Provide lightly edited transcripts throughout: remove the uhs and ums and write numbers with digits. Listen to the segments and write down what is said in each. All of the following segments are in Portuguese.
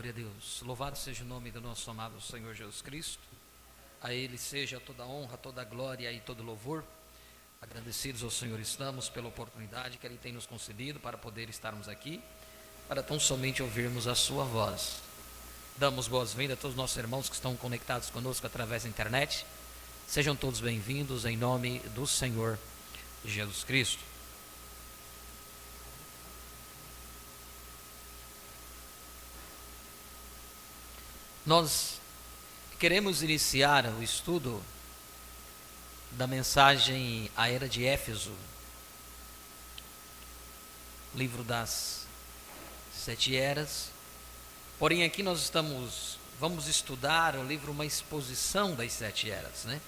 Glória a Deus. Louvado seja o nome do nosso amado Senhor Jesus Cristo. A Ele seja toda a honra, toda a glória e todo o louvor. Agradecidos ao Senhor estamos pela oportunidade que Ele tem nos concedido para poder estarmos aqui, para tão somente ouvirmos a Sua voz. Damos boas-vindas a todos os nossos irmãos que estão conectados conosco através da internet. Sejam todos bem-vindos em nome do Senhor Jesus Cristo. Nós queremos iniciar o estudo da mensagem à era de Éfeso, livro das 7 eras. Porém aqui nós vamos estudar o livro, uma exposição das 7 eras, né?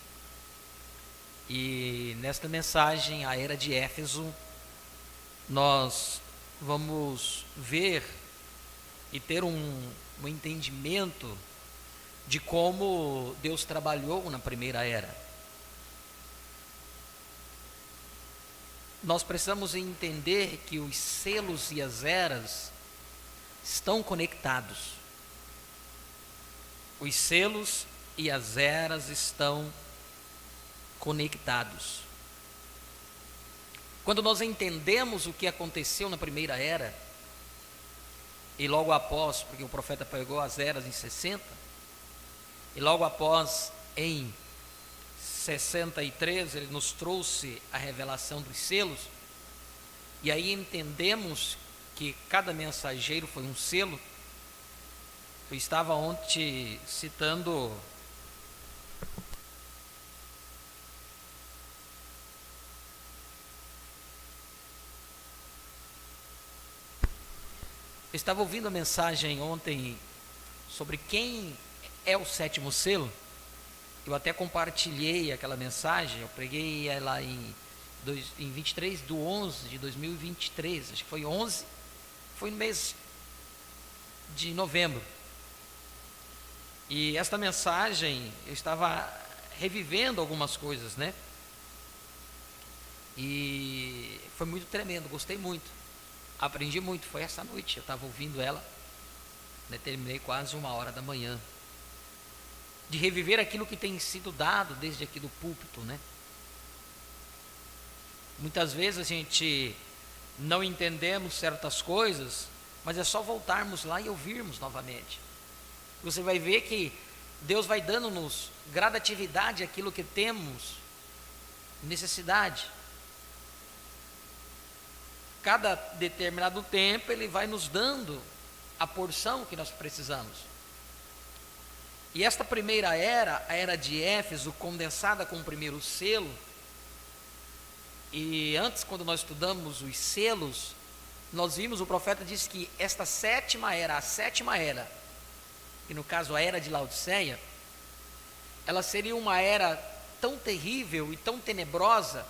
E nesta mensagem, a era de Éfeso, nós vamos ver e ter um entendimento de como Deus trabalhou na primeira era. Nós precisamos entender que os selos e as eras estão conectados. Os selos e as eras estão conectados. Quando nós entendemos o que aconteceu na primeira era, e logo após, porque o profeta pegou as eras em 60, e logo após, em 63, ele nos trouxe a revelação dos selos, e aí entendemos que cada mensageiro foi um selo. Eu estava ontem citando eu estava ouvindo a mensagem ontem sobre quem é o 7º selo. Eu até compartilhei aquela mensagem, eu preguei ela em 23/11 de 2023, acho que foi 11, foi no mês de novembro. E esta mensagem, eu estava revivendo algumas coisas, né? E foi muito tremendo, gostei muito, aprendi muito. Foi essa noite, eu estava ouvindo ela, né? Terminei quase 1h da manhã, de reviver aquilo que tem sido dado desde aqui do púlpito, né? Muitas vezes a gente não entendemos certas coisas, mas é só voltarmos lá e ouvirmos novamente. Você vai ver que Deus vai dando-nos gradatividade aquilo que temos necessidade. Cada determinado tempo Ele vai nos dando a porção que nós precisamos. E esta primeira era, a era de Éfeso, condensada com o primeiro selo, e antes, quando nós estudamos os selos, nós vimos, o profeta disse que esta 7ª era, a 7ª era, que no caso a era de Laodiceia, ela seria uma era tão terrível e tão tenebrosa,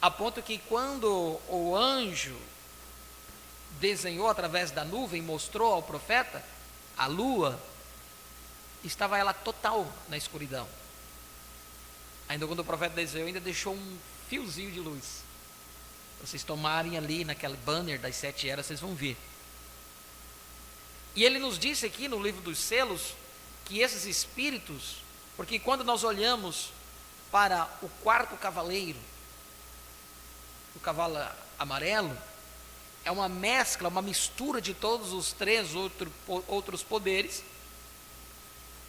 a ponto que quando o anjo desenhou através da nuvem, mostrou ao profeta a lua, estava ela total na escuridão. Ainda quando o profeta desenhou, ainda deixou um fiozinho de luz. Vocês tomarem ali naquele banner das 7 eras, vocês vão ver. E ele nos disse aqui no livro dos selos, que esses espíritos, porque quando nós olhamos para o 4º cavaleiro, o cavalo amarelo, é uma mescla, uma mistura de todos os 3 outros poderes,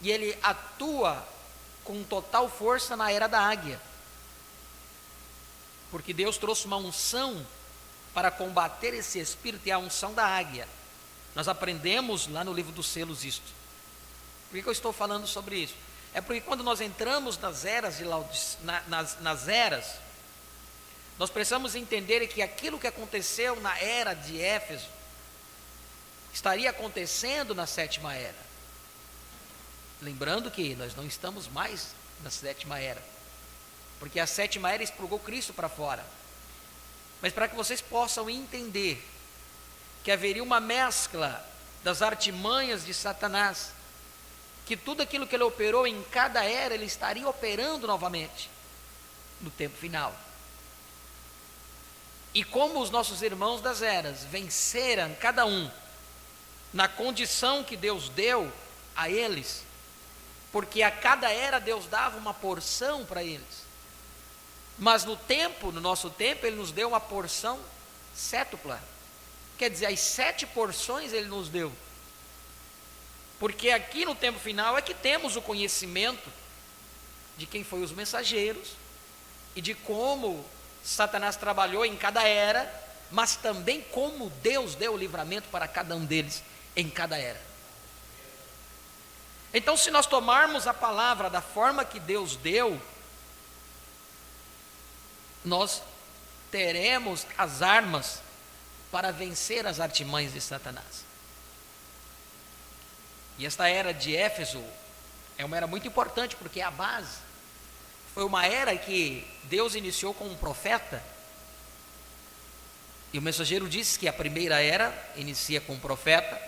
e ele atua com total força na era da águia, porque Deus trouxe uma unção para combater esse espírito, e a unção da águia. Nós aprendemos lá no livro dos selos isto. Por que eu estou falando sobre isso? É porque quando nós entramos nas eras nas eras, nós precisamos entender que aquilo que aconteceu na era de Éfeso estaria acontecendo na 7ª era. Lembrando que nós não estamos mais na 7ª era, porque a 7ª era expurgou Cristo para fora. Mas para que vocês possam entender que haveria uma mescla das artimanhas de Satanás, que tudo aquilo que ele operou em cada era, ele estaria operando novamente no tempo final. E como os nossos irmãos das eras venceram cada um na condição que Deus deu a eles, porque a cada era Deus dava uma porção para eles. Mas no nosso tempo, Ele nos deu uma porção sétupla. Quer dizer, as 7 porções Ele nos deu. Porque aqui no tempo final é que temos o conhecimento de quem foi os mensageiros e de como Satanás trabalhou em cada era, mas também como Deus deu o livramento para cada um deles em cada era. Então, se nós tomarmos a palavra da forma que Deus deu, nós teremos as armas para vencer as artimanhas de Satanás. E esta era de Éfeso é uma era muito importante, porque a base foi uma era que Deus iniciou com um profeta, e o mensageiro disse que a primeira era inicia com um profeta,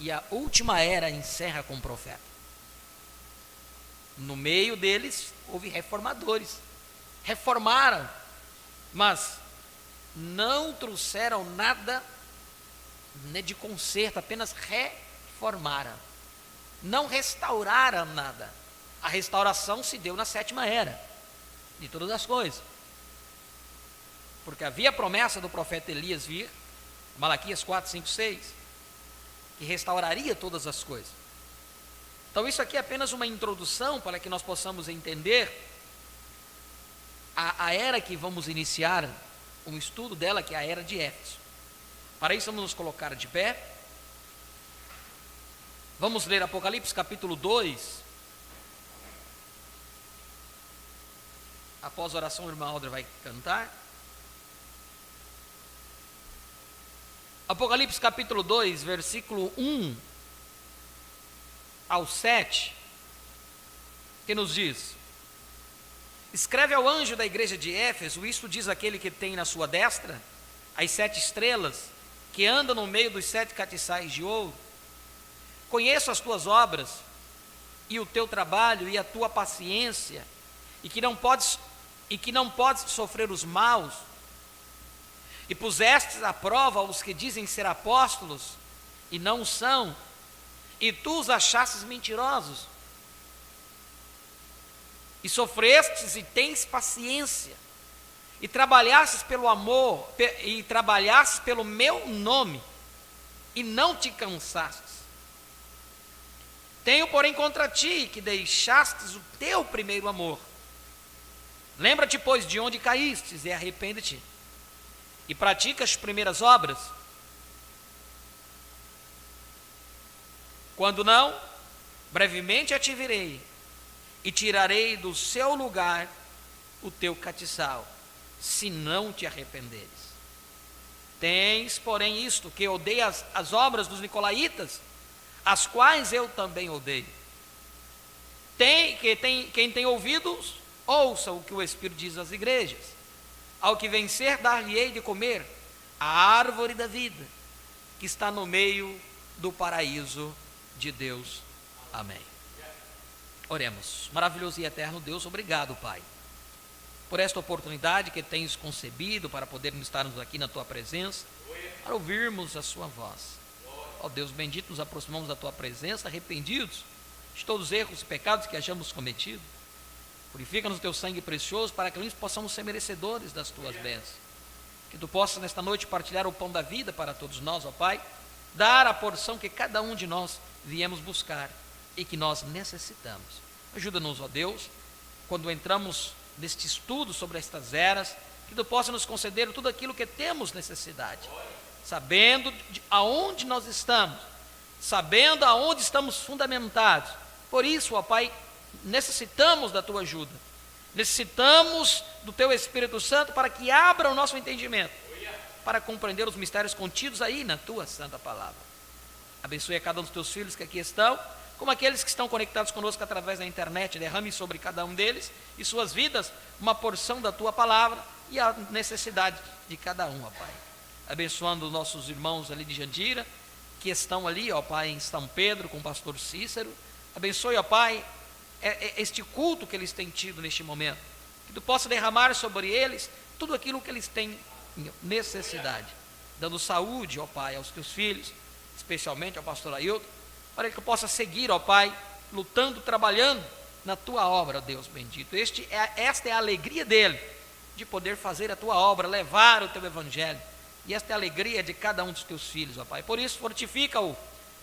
e a última era encerra com um profeta. No meio deles houve reformadores, reformaram, mas não trouxeram nada de conserto, apenas reformaram, não restauraram nada. A restauração se deu na 7ª era de todas as coisas, porque havia a promessa do profeta Elias vir, Malaquias 4, 5, 6, que restauraria todas as coisas. Então isso aqui é apenas uma introdução para que nós possamos entender a era que vamos iniciar um estudo dela, que é a era de Éfeso. Para isso vamos nos colocar de pé. Vamos ler Apocalipse capítulo 2. Após a oração, o irmão Alder vai cantar. Apocalipse capítulo 2, versículo 1 ao 7, que nos diz: escreve ao anjo da igreja de Éfeso, isto diz aquele que tem na sua destra as 7 estrelas, que anda no meio dos 7 castiçais de ouro. Conheço as tuas obras, e o teu trabalho, e a tua paciência, e que não podes sofrer os maus, e pusestes à prova os que dizem ser apóstolos, e não são, e tu os achastes mentirosos, e sofrestes e tens paciência, e trabalhastes pelo amor, e trabalhastes pelo meu nome, e não te cansastes. Tenho, porém, contra ti que deixastes o teu primeiro amor. Lembra-te, pois, de onde caístes, e arrepende-te, e pratica as primeiras obras. Quando não, brevemente te virei, e tirarei do seu lugar o teu catiçal, se não te arrependeres. Tens, porém, isto, que odeias as obras dos nicolaítas, as quais eu também odeio. Quem tem ouvidos, ouça o que o Espírito diz às igrejas. Ao que vencer, dar-lhe-ei de comer a árvore da vida, que está no meio do paraíso de Deus. Amém. Oremos. Maravilhoso e eterno Deus, obrigado, Pai, por esta oportunidade que tens concebido para podermos estarmos aqui na Tua presença, para ouvirmos a Sua voz. Ó Deus bendito, nos aproximamos da Tua presença, arrependidos de todos os erros e pecados que hayamos cometido. Purifica-nos o Teu sangue precioso, para que nós possamos ser merecedores das Tuas bênçãos. Que Tu possas nesta noite partilhar o pão da vida para todos nós, ó Pai, dar a porção que cada um de nós viemos buscar e que nós necessitamos. Ajuda-nos, ó Deus, quando entramos neste estudo sobre estas eras, que Tu possa nos conceder tudo aquilo que temos necessidade, sabendo aonde nós estamos, sabendo aonde estamos fundamentados. Por isso, ó Pai, necessitamos da Tua ajuda, necessitamos do Teu Espírito Santo para que abra o nosso entendimento, para compreender os mistérios contidos aí na Tua Santa Palavra. Abençoe a cada um dos Teus filhos que aqui estão, como aqueles que estão conectados conosco através da internet. Derrame sobre cada um deles e suas vidas uma porção da Tua Palavra e a necessidade de cada um, ó Pai. Abençoando os nossos irmãos ali de Jandira, que estão ali, ó Pai, em São Pedro com o pastor Cícero. Abençoe, ó Pai, este culto que eles têm tido neste momento, que Tu possa derramar sobre eles tudo aquilo que eles têm necessidade, dando saúde, ó Pai, aos Teus filhos, especialmente ao pastor Ailton, para que eu possa seguir, ó Pai, lutando, trabalhando na tua obra, ó Deus bendito. Esta é a alegria dele, de poder fazer a tua obra, levar o teu evangelho. E esta é a alegria de cada um dos teus filhos, ó Pai. Por isso, fortifica-o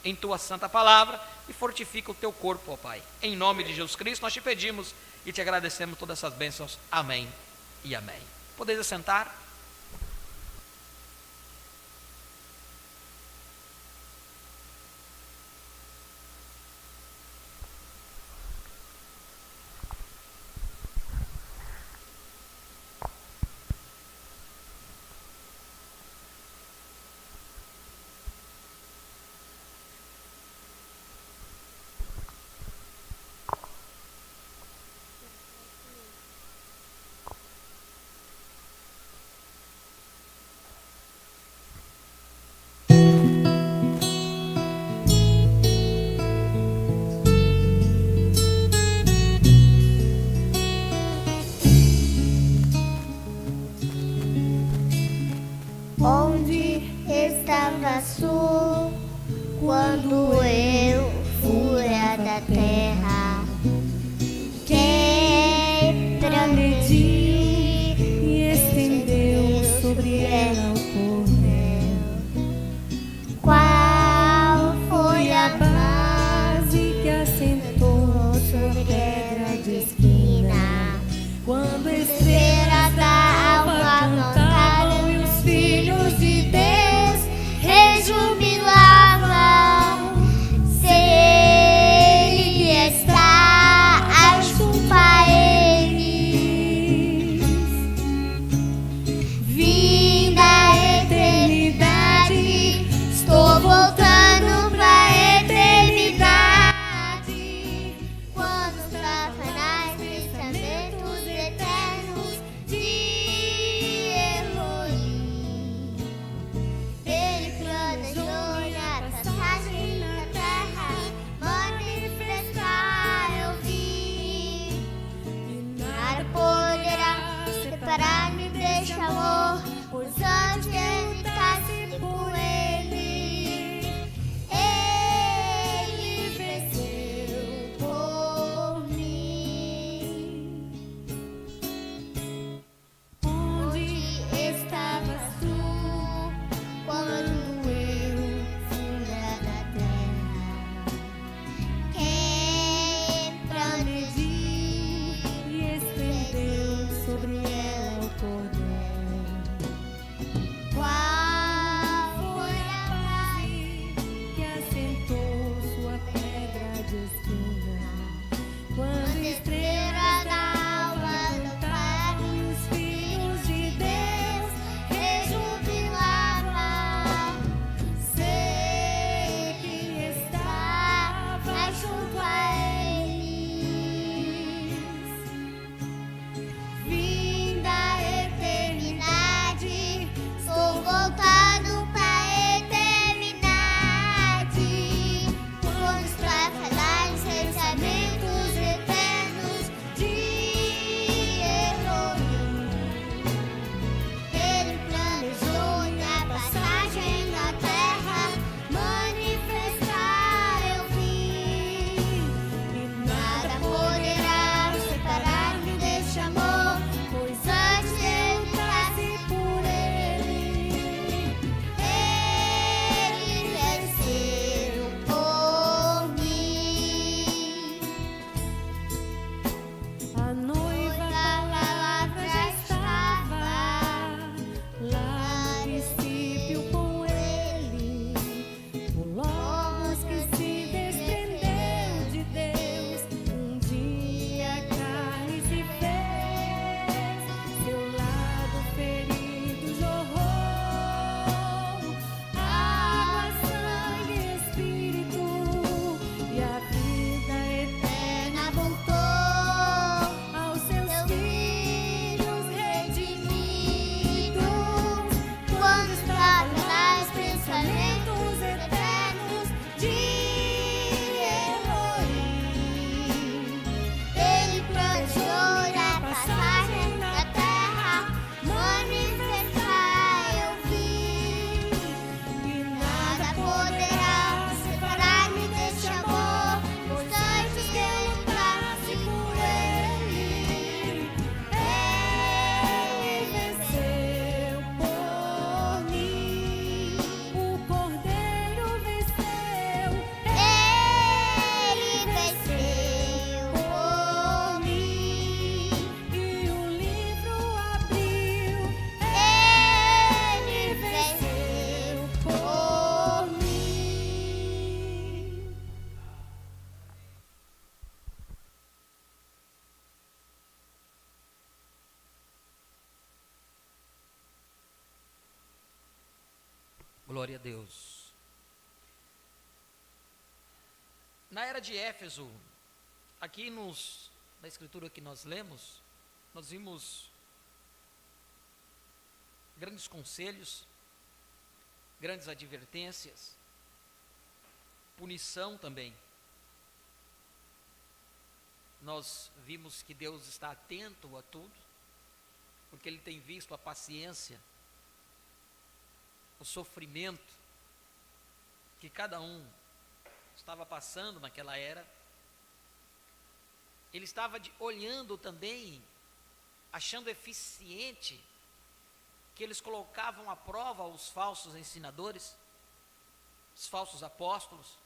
em tua santa palavra e fortifica o teu corpo, ó Pai. Em nome de Jesus Cristo, nós te pedimos e te agradecemos todas essas bênçãos. Amém e amém. Podeis assentar? Onde estavas tu quando eu fora da terra? Quem prometi e estendeu sobre ela o cordel? Qual foi a base que assentou sobre pedra de esquina? Quando estrelas da alva cantaram e os filhos de Deus rejubilavam, sei que está junto a eles, vim da eternidade, estou voltando pra eternidade. Quando Satanás pensamentos eternos de Elohim, ele planejou na passagem na terra, manifestar eu vim, e nada poderá separar-me deste amor, pois antes que eu lutasse por ele, ele venceu por mim. Onde estavas tu quando eu fora da terra? Quem prometi e estendeu sobre ela o cordel? Glória a Deus. Na era de Éfeso, aqui na escritura que nós lemos, nós vimos grandes conselhos, grandes advertências, punição também. Nós vimos que Deus está atento a tudo, porque Ele tem visto a paciência, o sofrimento que cada um estava passando naquela era. Ele estava olhando também, achando eficiente, que eles colocavam à prova os falsos ensinadores, os falsos apóstolos.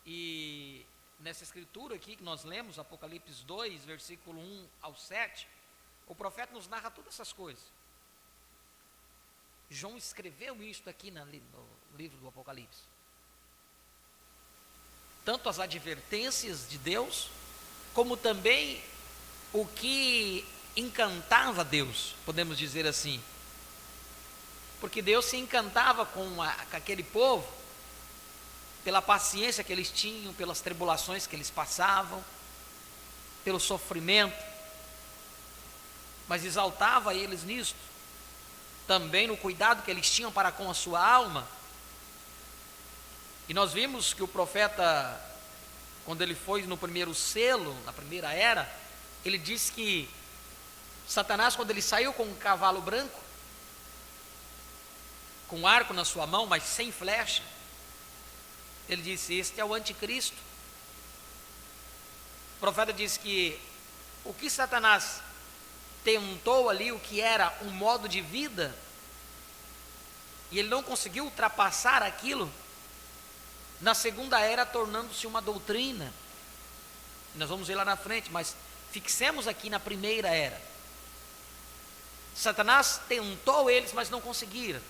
E nessa escritura aqui que nós lemos, Apocalipse 2, versículo 1 ao 7, o profeta nos narra todas essas coisas. João escreveu isso aqui no livro do Apocalipse. Tanto as advertências de Deus, como também o que encantava Deus, podemos dizer assim. Porque Deus se encantava com aquele povo, pela paciência que eles tinham, pelas tribulações que eles passavam, pelo sofrimento, mas exaltava eles nisto, também no cuidado que eles tinham para com a sua alma. E nós vimos que o profeta, quando ele foi no primeiro selo, na primeira era, ele disse que Satanás, quando ele saiu com um cavalo branco, com um arco na sua mão, mas sem flecha, ele disse: este é o anticristo. O profeta disse que o que Satanás tentou ali, o que era um modo de vida, e ele não conseguiu ultrapassar aquilo, na segunda era tornando-se uma doutrina. Nós vamos ver lá na frente, mas fixemos aqui na primeira era. Satanás tentou eles, mas não conseguiram,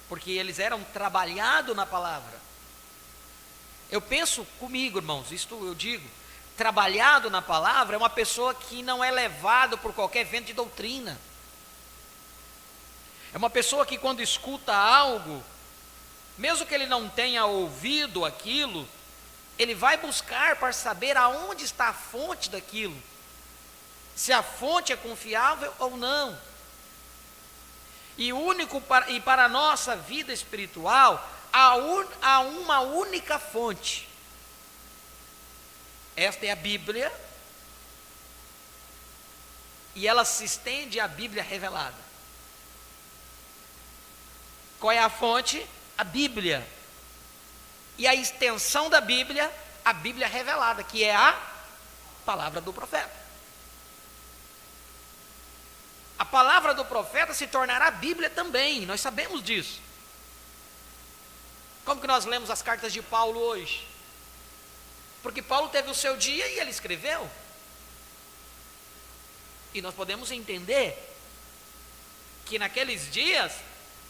porque eles eram trabalhados na palavra. Eu penso comigo, irmãos, isto eu digo, trabalhado na palavra é uma pessoa que não é levado por qualquer vento de doutrina. É uma pessoa que, quando escuta algo, mesmo que ele não tenha ouvido aquilo, ele vai buscar para saber aonde está a fonte daquilo, se a fonte é confiável ou não. E para a nossa vida espiritual, há uma única fonte. Esta é a Bíblia, e ela se estende à Bíblia revelada. Qual é a fonte? A Bíblia. E a extensão da Bíblia, a Bíblia revelada, que é a palavra do profeta. A palavra do profeta se tornará Bíblia também, nós sabemos disso. Como que nós lemos as cartas de Paulo hoje? Porque Paulo teve o seu dia e ele escreveu. E nós podemos entender que naqueles dias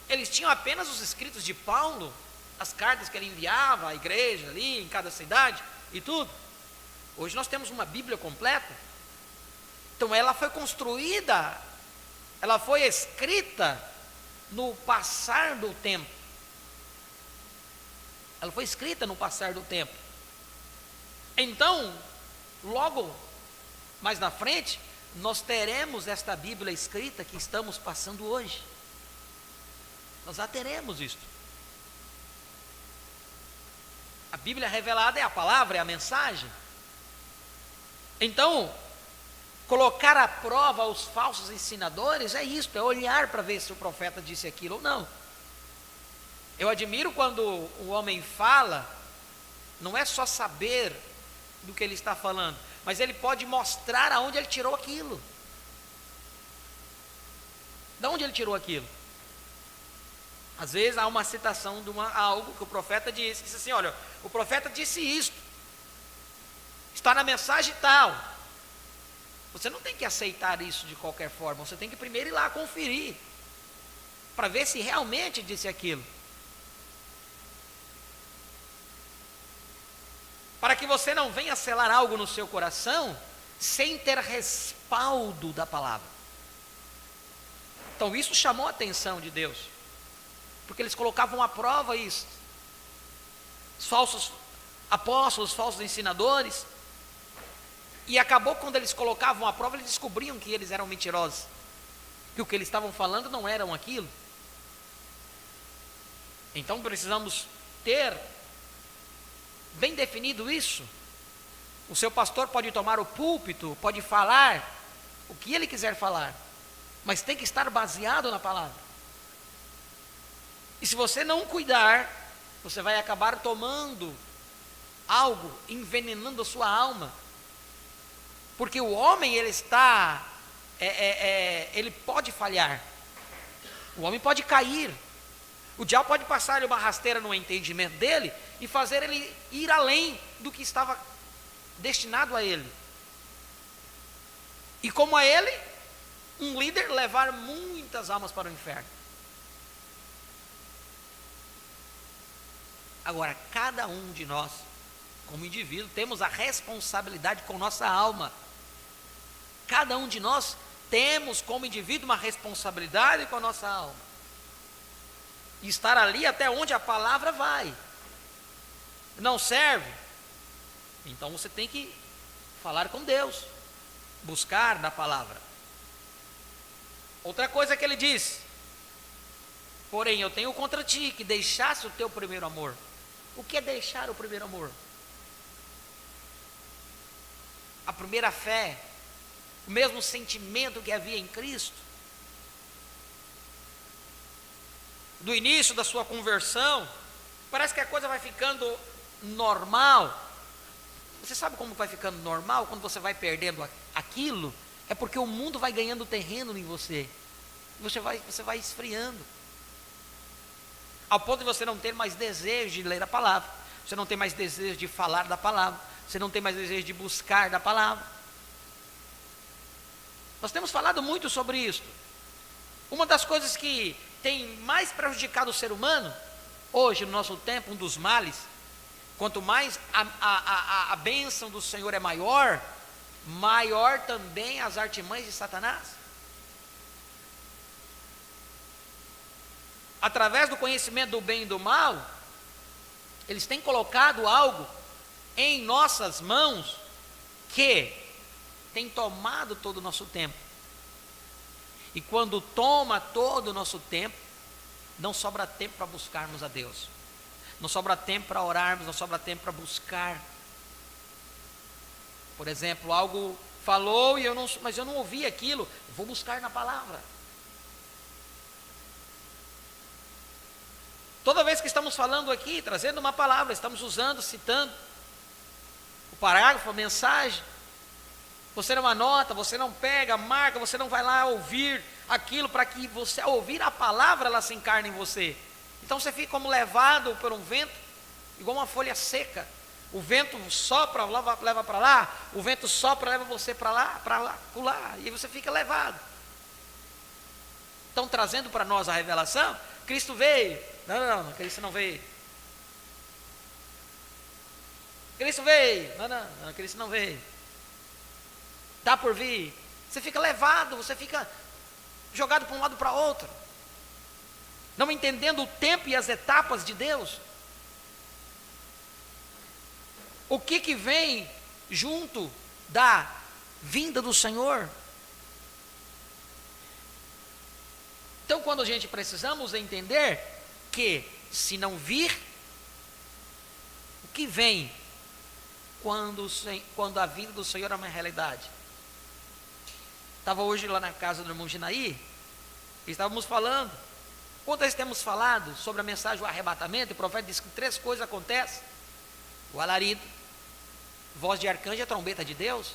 eles tinham apenas os escritos de Paulo, as cartas que ele enviava à igreja ali, em cada cidade e tudo. Hoje nós temos uma Bíblia completa. Então ela foi construída, ela foi escrita no passar do tempo. Ela foi escrita no passar do tempo. Então, logo mais na frente, nós teremos esta Bíblia escrita que estamos passando hoje. Nós já teremos isto. A Bíblia revelada é a palavra, é a mensagem. Então, colocar à prova os falsos ensinadores é isto, é olhar para ver se o profeta disse aquilo ou não. Eu admiro quando o homem fala, não é só saber do que ele está falando, mas ele pode mostrar aonde ele tirou aquilo. De onde ele tirou aquilo? Às vezes há uma citação de algo que o profeta disse assim: olha, o profeta disse isto, está na mensagem tal. Você não tem que aceitar isso de qualquer forma, você tem que primeiro ir lá conferir, para ver se realmente disse aquilo. Para que você não venha selar algo no seu coração sem ter respaldo da palavra. Então isso chamou a atenção de Deus, porque eles colocavam à prova isso. Os falsos apóstolos, falsos ensinadores, e acabou quando eles colocavam à prova, eles descobriam que eles eram mentirosos, que o que eles estavam falando não eram aquilo. Então precisamos ter bem definido isso. O seu pastor pode tomar o púlpito, pode falar o que ele quiser falar, mas tem que estar baseado na palavra. E se você não cuidar, você vai acabar tomando algo, envenenando a sua alma. Porque o homem, ele está, ele pode falhar. O homem pode cair. O diabo pode passar uma rasteira no entendimento dele e fazer ele ir além do que estava destinado a ele. E como a ele, um líder levar muitas almas para o inferno. Agora, cada um de nós, como indivíduo, temos a responsabilidade com nossa alma. Cada um de nós temos como indivíduo uma responsabilidade com a nossa alma. E estar ali até onde a palavra vai. Não serve? Então você tem que falar com Deus, buscar na palavra. Outra coisa que ele diz: porém eu tenho contra ti que deixasse o teu primeiro amor. O que é deixar o primeiro amor? A primeira fé, o mesmo sentimento que havia em Cristo. Do início da sua conversão, parece que a coisa vai ficando normal. Você sabe como vai ficando normal? Quando você vai perdendo aquilo, é porque o mundo vai ganhando terreno em você. Você vai esfriando. Ao ponto de você não ter mais desejo de ler a palavra. Você não tem mais desejo de falar da palavra. Você não tem mais desejo de buscar da palavra. Nós temos falado muito sobre isso. Uma das coisas que tem mais prejudicado o ser humano, hoje no nosso tempo, um dos males, quanto mais a bênção do Senhor é maior, maior também as artimanhas de Satanás. Através do conhecimento do bem e do mal, eles têm colocado algo em nossas mãos que tem tomado todo o nosso tempo. E quando toma todo o nosso tempo, não sobra tempo para buscarmos a Deus. Não sobra tempo para orarmos, não sobra tempo para buscar. Por exemplo, algo falou mas eu não ouvi aquilo, vou buscar na palavra. Toda vez que estamos falando aqui, trazendo uma palavra, estamos usando, citando o parágrafo, a mensagem, você não anota, você não pega, marca, você não vai lá ouvir aquilo para que você, ao ouvir a palavra, ela se encarne em você. Então você fica como levado por um vento, igual uma folha seca. O vento sopra, leva para lá, o vento sopra, leva você para lá, e você fica levado. Então, trazendo para nós a revelação, Cristo veio. Não, Cristo não veio. Cristo veio. Não, Cristo não veio. Está por vir. Você fica levado, você fica jogado para um lado para outro, não entendendo o tempo e as etapas de Deus. O que vem junto da vinda do Senhor? Então, quando a gente precisamos entender que, se não vir, o que vem quando a vinda do Senhor é uma realidade? Estava hoje lá na casa do irmão Ginaí, e estávamos falando. Quantas vezes temos falado sobre a mensagem do arrebatamento? E o profeta disse que 3 coisas acontecem: o alarido, voz de arcanjo e a trombeta de Deus.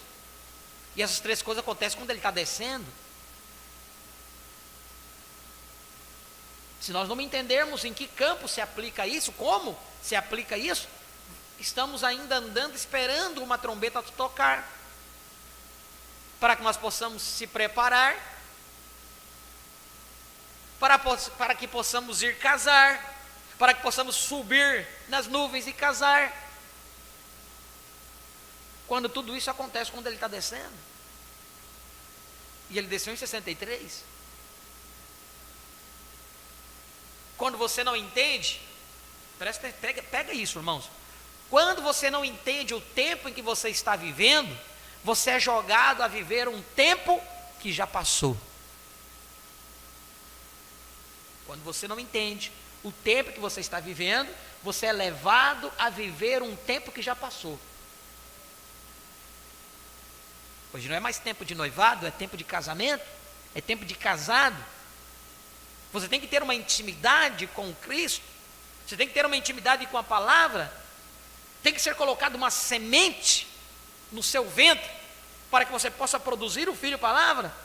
E essas 3 coisas acontecem quando ele está descendo. Se nós não entendermos em que campo se aplica isso, como se aplica isso, estamos ainda andando esperando uma trombeta tocar, para que nós possamos se preparar, para que possamos ir casar, para que possamos subir nas nuvens e casar, quando tudo isso acontece quando ele está descendo. E ele desceu em 63. quando você não entende, pega isso, irmãos. Quando você não entende o tempo em que você está vivendo, você é jogado a viver um tempo que já passou. Quando você não entende o tempo que você está vivendo, você é levado a viver um tempo que já passou. Hoje não é mais tempo de noivado, é tempo de casamento, é tempo de casado. Você tem que ter uma intimidade com Cristo, você tem que ter uma intimidade com a palavra, tem que ser colocada uma semente no seu ventre, para que você possa produzir o filho palavra.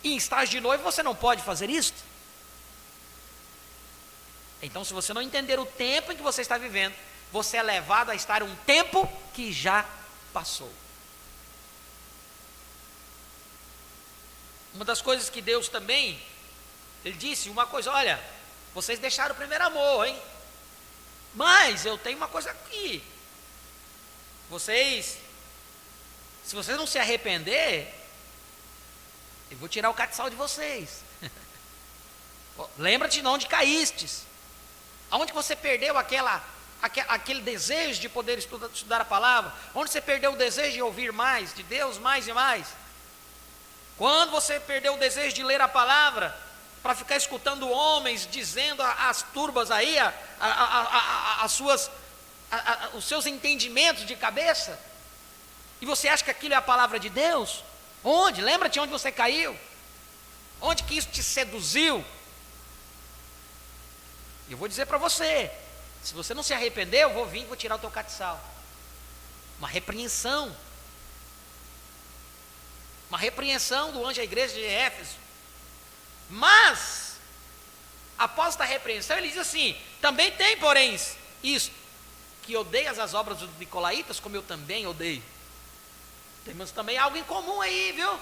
E em estágio de noivo você não pode fazer isso. Então, se você não entender o tempo em que você está vivendo, você é levado a estar um tempo que já passou. Uma das coisas que Deus também, Ele disse uma coisa: olha, vocês deixaram o primeiro amor, hein? Mas eu tenho uma coisa aqui. Se vocês não se arrepender, eu vou tirar o castiçal de vocês. Lembra-te de onde caístes. Aonde você perdeu aquele desejo de poder estudar a palavra? Onde você perdeu o desejo de ouvir mais de Deus, mais e mais? Quando você perdeu o desejo de ler a palavra, para ficar escutando homens dizendo as turbas aí, os seus entendimentos de cabeça, e você acha que aquilo é a palavra de Deus? Onde? Lembra-te onde você caiu? Onde que isso te seduziu? Eu vou dizer para você, se você não se arrepender, eu vou vir e vou tirar o teu castiçal. Uma repreensão do anjo à igreja de Éfeso. Mas, após esta repreensão, ele diz assim: também tem, porém, isso, que odeias as obras dos nicolaítas, como eu também odeio. Temos também algo em comum aí, viu?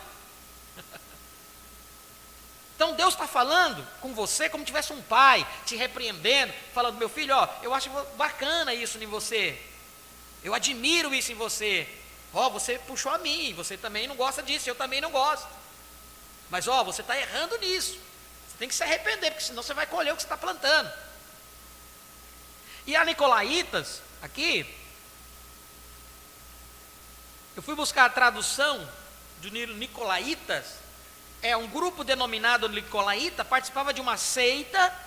Então Deus está falando com você como se tivesse um pai te repreendendo, falando: meu filho, ó, eu acho bacana isso em você, eu admiro isso em você, ó, você puxou a mim, você também não gosta disso, eu também não gosto, mas ó, você está errando nisso, você tem que se arrepender, porque senão você vai colher o que você está plantando. E a nicolaítas, aqui, eu fui buscar a tradução de nicolaítas. É um grupo denominado nicolaíta, participava de uma seita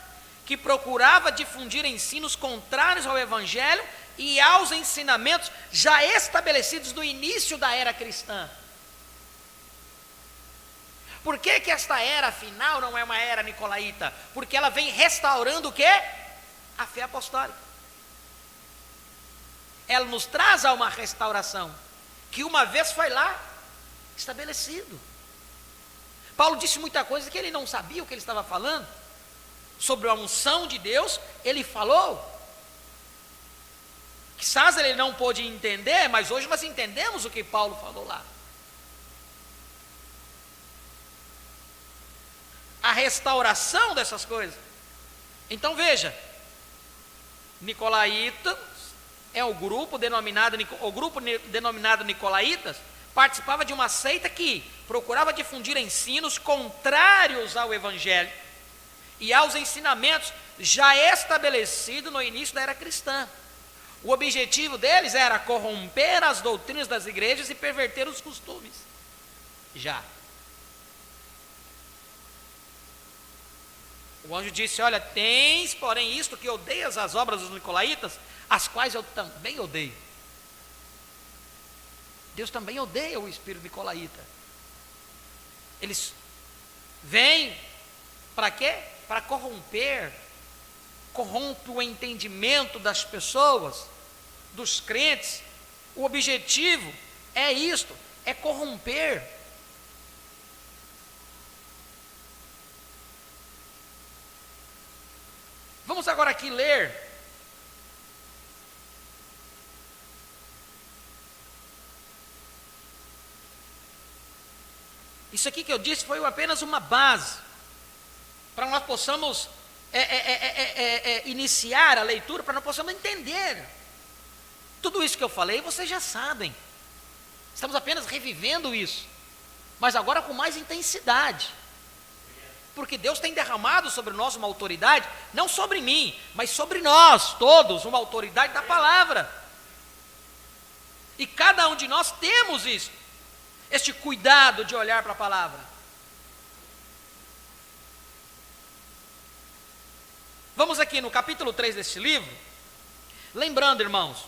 que procurava difundir ensinos contrários ao evangelho e aos ensinamentos já estabelecidos no início da era cristã. Por que que esta era final não é uma era nicolaíta? Porque ela vem restaurando o quê? A fé apostólica. Ela nos traz a uma restauração que uma vez foi lá estabelecido. Paulo disse muita coisa que ele não sabia o que ele estava falando. Sobre a unção de Deus, ele falou. Quizás ele não pôde entender, mas hoje nós entendemos o que Paulo falou lá. A restauração dessas coisas. Então veja, nicolaítas é o grupo denominado nicolaítas, participava de uma seita que procurava difundir ensinos contrários ao evangelho e aos ensinamentos já estabelecidos no início da era cristã. O objetivo deles era corromper as doutrinas das igrejas e perverter os costumes. Já. O anjo disse: olha, tens, porém, isto que odeias as obras dos nicolaítas, as quais eu também odeio. Deus também odeia o espírito nicolaíta. Eles vêm para quê? Para corrompe o entendimento das pessoas, dos crentes. O objetivo é isto, é corromper. Vamos agora aqui ler isso aqui que eu disse foi apenas uma base para nós possamos iniciar a leitura, para nós possamos entender. Tudo isso que eu falei, vocês já sabem. Estamos apenas revivendo isso, mas agora com mais intensidade. porque Deus tem derramado sobre nós uma autoridade, não sobre mim, mas sobre nós todos, uma autoridade da palavra. E cada um de nós temos isso, este cuidado de olhar para a palavra. Vamos aqui no capítulo 3 deste livro, lembrando, irmãos,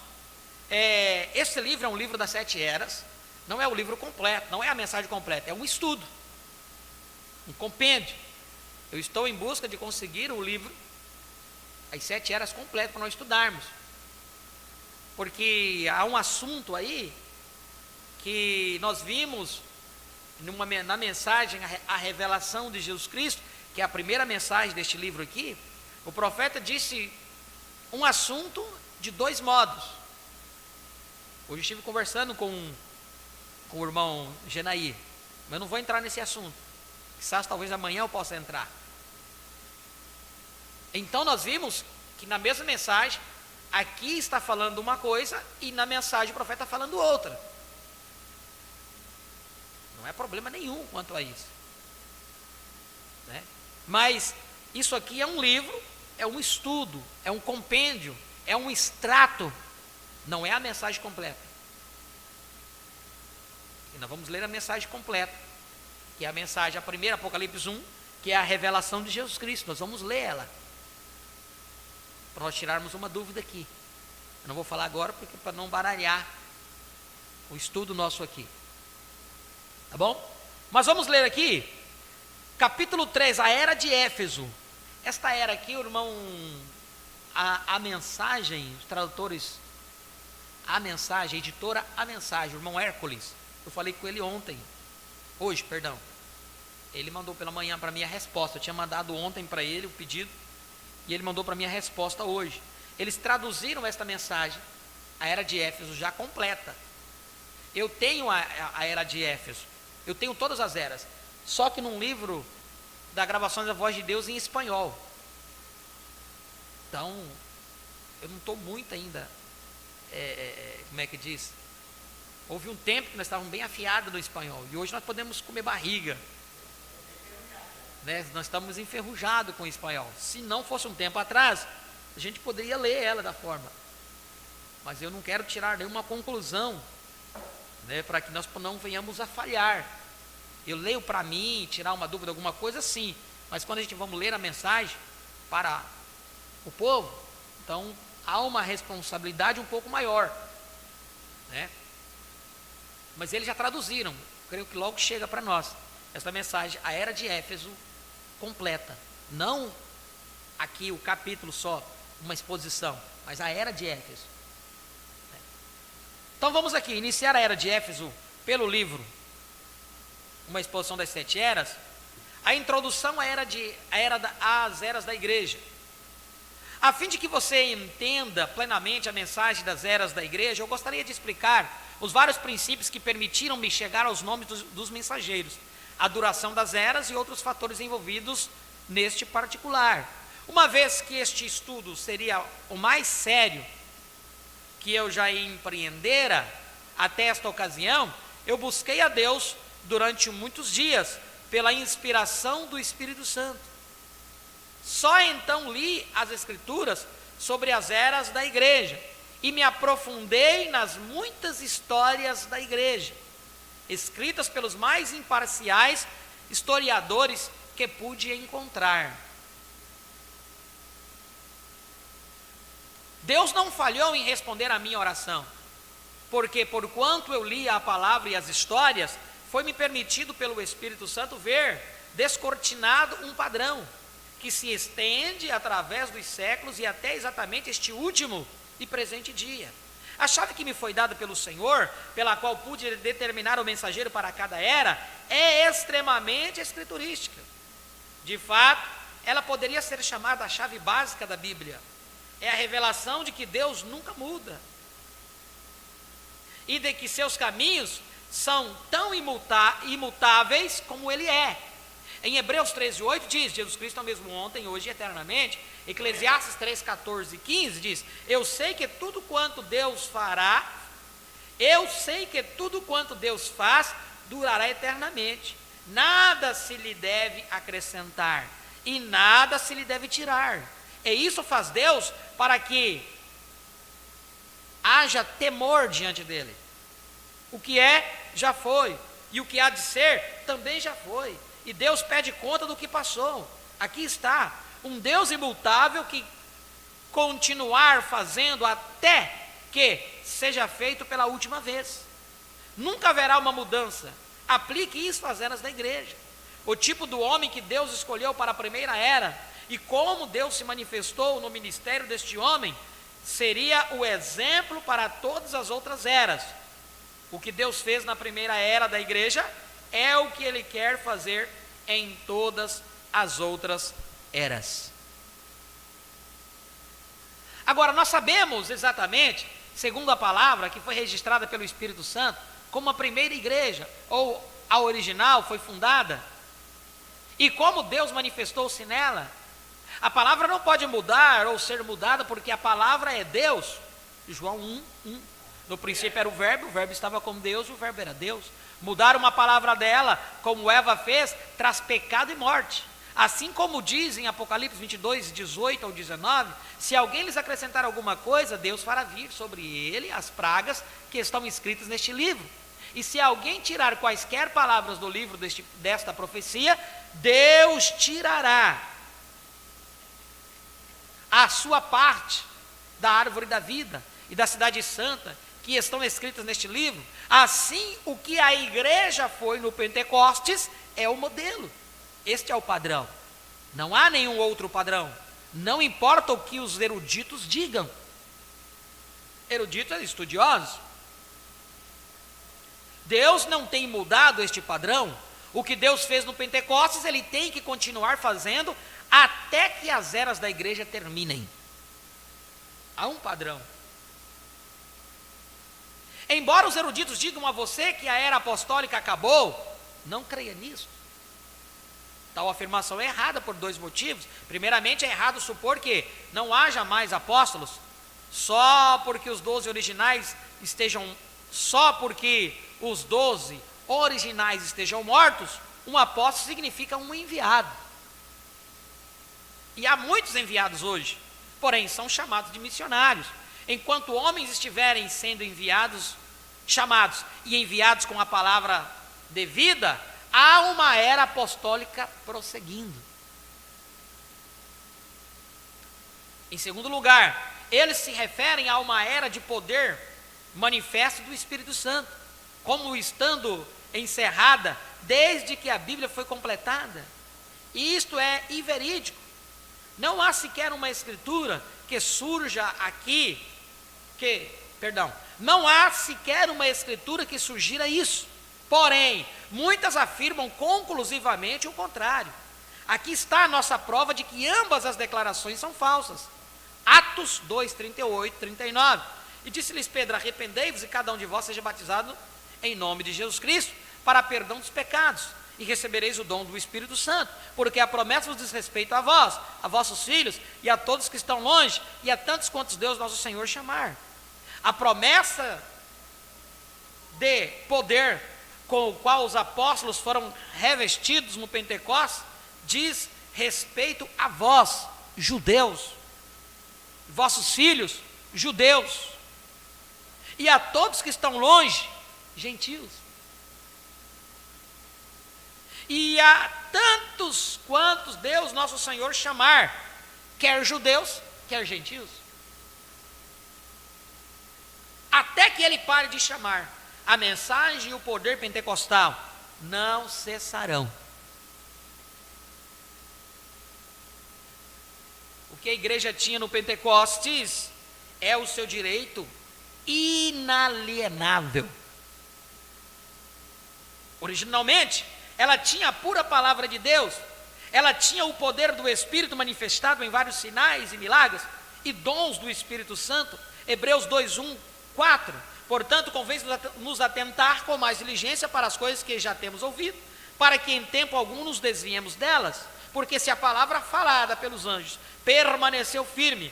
esse livro é um livro das 7 eras, não é o livro completo, não é a mensagem completa, é um estudo, um compêndio. Eu estou em busca de conseguir o livro, as 7 eras completo para nós estudarmos, porque há um assunto aí, que nós vimos na mensagem, a revelação de Jesus Cristo, que é a primeira mensagem deste livro aqui. O profeta disse um assunto de 2 modos. Hoje eu estive conversando com o irmão Genaí, mas eu não vou entrar nesse assunto. Quizás talvez amanhã eu possa entrar. Então nós vimos que na mesma mensagem, aqui está falando uma coisa e na mensagem o profeta está falando outra. Não é problema nenhum quanto a isso, né? Mas isso aqui é um livro, é um estudo, é um compêndio, é um extrato, não é a mensagem completa. E nós vamos ler a mensagem completa, que é a mensagem, a primeira, Apocalipse 1, que é a revelação de Jesus Cristo. Nós vamos ler ela, para nós tirarmos uma dúvida aqui. Eu não vou falar agora, porque para não baralhar o estudo nosso aqui, tá bom? Mas vamos ler aqui, capítulo 3, a era de Éfeso. Esta era aqui, o irmão, a mensagem, os tradutores, a mensagem, a editora, a mensagem, o irmão Hércules, eu falei com ele hoje, ele mandou pela manhã para mim a resposta. Eu tinha mandado ontem para ele o pedido, e ele mandou para mim a resposta hoje. Eles traduziram esta mensagem, a era de Éfeso, já completa. Eu tenho a era de Éfeso, eu tenho todas as eras, só que num livro da gravação da Voz de Deus em espanhol. Então, eu não estou muito ainda, como é que diz? Houve um tempo que nós estávamos bem afiados no espanhol, e hoje nós podemos comer barriga, né? Nós estamos enferrujados com o espanhol. Se não fosse um tempo atrás, a gente poderia ler ela da forma, mas eu não quero tirar nenhuma conclusão, né, para que nós não venhamos a falhar. Eu leio para mim, tirar uma dúvida, alguma coisa, sim, mas quando a gente vamos ler a mensagem para o povo, então há uma responsabilidade um pouco maior, né? Mas eles já traduziram, creio que logo chega para nós essa mensagem, a era de Éfeso completa, não aqui o capítulo só, uma exposição, mas a era de Éfeso. Então vamos aqui iniciar a era de Éfeso pelo livro Uma Exposição das 7 Eras, a introdução às eras da igreja. A fim de que você entenda plenamente a mensagem das eras da igreja, eu gostaria de explicar os vários princípios que permitiram-me chegar aos nomes dos mensageiros, a duração das eras e outros fatores envolvidos neste particular. Uma vez que este estudo seria o mais sério que eu já empreendera até esta ocasião, eu busquei a Deus durante muitos dias, pela inspiração do Espírito Santo. Só então li as Escrituras sobre as eras da igreja, e me aprofundei nas muitas histórias da igreja, escritas pelos mais imparciais historiadores que pude encontrar. Deus não falhou em responder a minha oração, porque porquanto eu li a palavra e as histórias, foi-me permitido pelo Espírito Santo ver descortinado um padrão, que se estende através dos séculos e até exatamente este último e presente dia. A chave que me foi dada pelo Senhor, pela qual pude determinar o mensageiro para cada era, é extremamente escriturística. De fato, ela poderia ser chamada a chave básica da Bíblia. É a revelação de que Deus nunca muda, e de que seus caminhos são tão imutáveis como Ele é. Em Hebreus 13:8 diz, Jesus Cristo é o mesmo ontem, hoje e eternamente. Eclesiastes 3:14 e 15 diz, eu sei que tudo quanto Deus faz, durará eternamente. nada se lhe deve acrescentar e nada se lhe deve tirar. E isso faz Deus para que haja temor diante dele. O que é, já foi, e o que há de ser, também já foi. E Deus pede conta do que passou. Aqui está, um Deus imutável que continuar fazendo até que seja feito pela última vez. Nunca haverá uma mudança. Aplique isso às eras da igreja. O tipo do homem que Deus escolheu para a primeira era e como Deus se manifestou no ministério deste homem seria o exemplo para todas as outras eras. O que Deus fez na primeira era da igreja é o que Ele quer fazer em todas as outras eras. Agora, nós sabemos exatamente, segundo a palavra que foi registrada pelo Espírito Santo, como a primeira igreja, ou a original, foi fundada, e como Deus manifestou-se nela. A palavra não pode mudar ou ser mudada, porque a palavra é Deus. João 1:1. No princípio era o verbo estava com Deus e o verbo era Deus. Mudar uma palavra dela, como Eva fez, traz pecado e morte. Assim como diz em Apocalipse 22:18 ao 19, se alguém lhes acrescentar alguma coisa, Deus fará vir sobre ele as pragas que estão escritas neste livro. E se alguém tirar quaisquer palavras do livro desta profecia, Deus tirará a sua parte da árvore da vida e da cidade santa, que estão escritas neste livro. Assim, o que a igreja foi no Pentecostes é o modelo. Este é o padrão. Não há nenhum outro padrão. Não importa o que os eruditos digam. Eruditos, estudiosos. Deus não tem mudado este padrão. O que Deus fez no Pentecostes, Ele tem que continuar fazendo até que as eras da igreja terminem. Há um padrão. Embora os eruditos digam a você que a era apostólica acabou, não creia nisso. Tal afirmação é errada por dois motivos. Primeiramente, é errado supor que não haja mais apóstolos, só porque os 12 originais estejam mortos. Um apóstolo significa um enviado. E há muitos enviados hoje, porém são chamados de missionários. Enquanto homens estiverem sendo chamados e enviados com a palavra devida, há uma era apostólica prosseguindo. Em segundo lugar, eles se referem a uma era de poder manifesto do Espírito Santo, como estando encerrada desde que a Bíblia foi completada. E isto é inverídico. Não há sequer uma escritura que surja aqui, não há sequer uma escritura que sugira isso. Porém, muitas afirmam conclusivamente o contrário. Aqui está a nossa prova de que ambas as declarações são falsas. Atos 2, 38, 39. E disse-lhes Pedro: arrependei-vos e cada um de vós seja batizado em nome de Jesus Cristo, para perdão dos pecados, e recebereis o dom do Espírito Santo, porque a promessa vos diz respeito a vós, a vossos filhos, e a todos que estão longe, e a tantos quantos Deus nosso Senhor chamar. A promessa de poder com o qual os apóstolos foram revestidos no Pentecostes, diz respeito a vós, judeus, vossos filhos, judeus, e a todos que estão longe, gentios. E a tantos quantos Deus nosso Senhor chamar, quer judeus, quer gentios. Até que Ele pare de chamar, a mensagem e o poder pentecostal não cessarão. O que a igreja tinha no Pentecostes é o seu direito inalienável. Originalmente, ela tinha a pura palavra de Deus, ela tinha o poder do Espírito manifestado em vários sinais e milagres, e dons do Espírito Santo. Hebreus 2:1, 4. Portanto, convém nos atentar com mais diligência para as coisas que já temos ouvido, para que em tempo algum nos desviemos delas. Porque se a palavra falada pelos anjos permaneceu firme,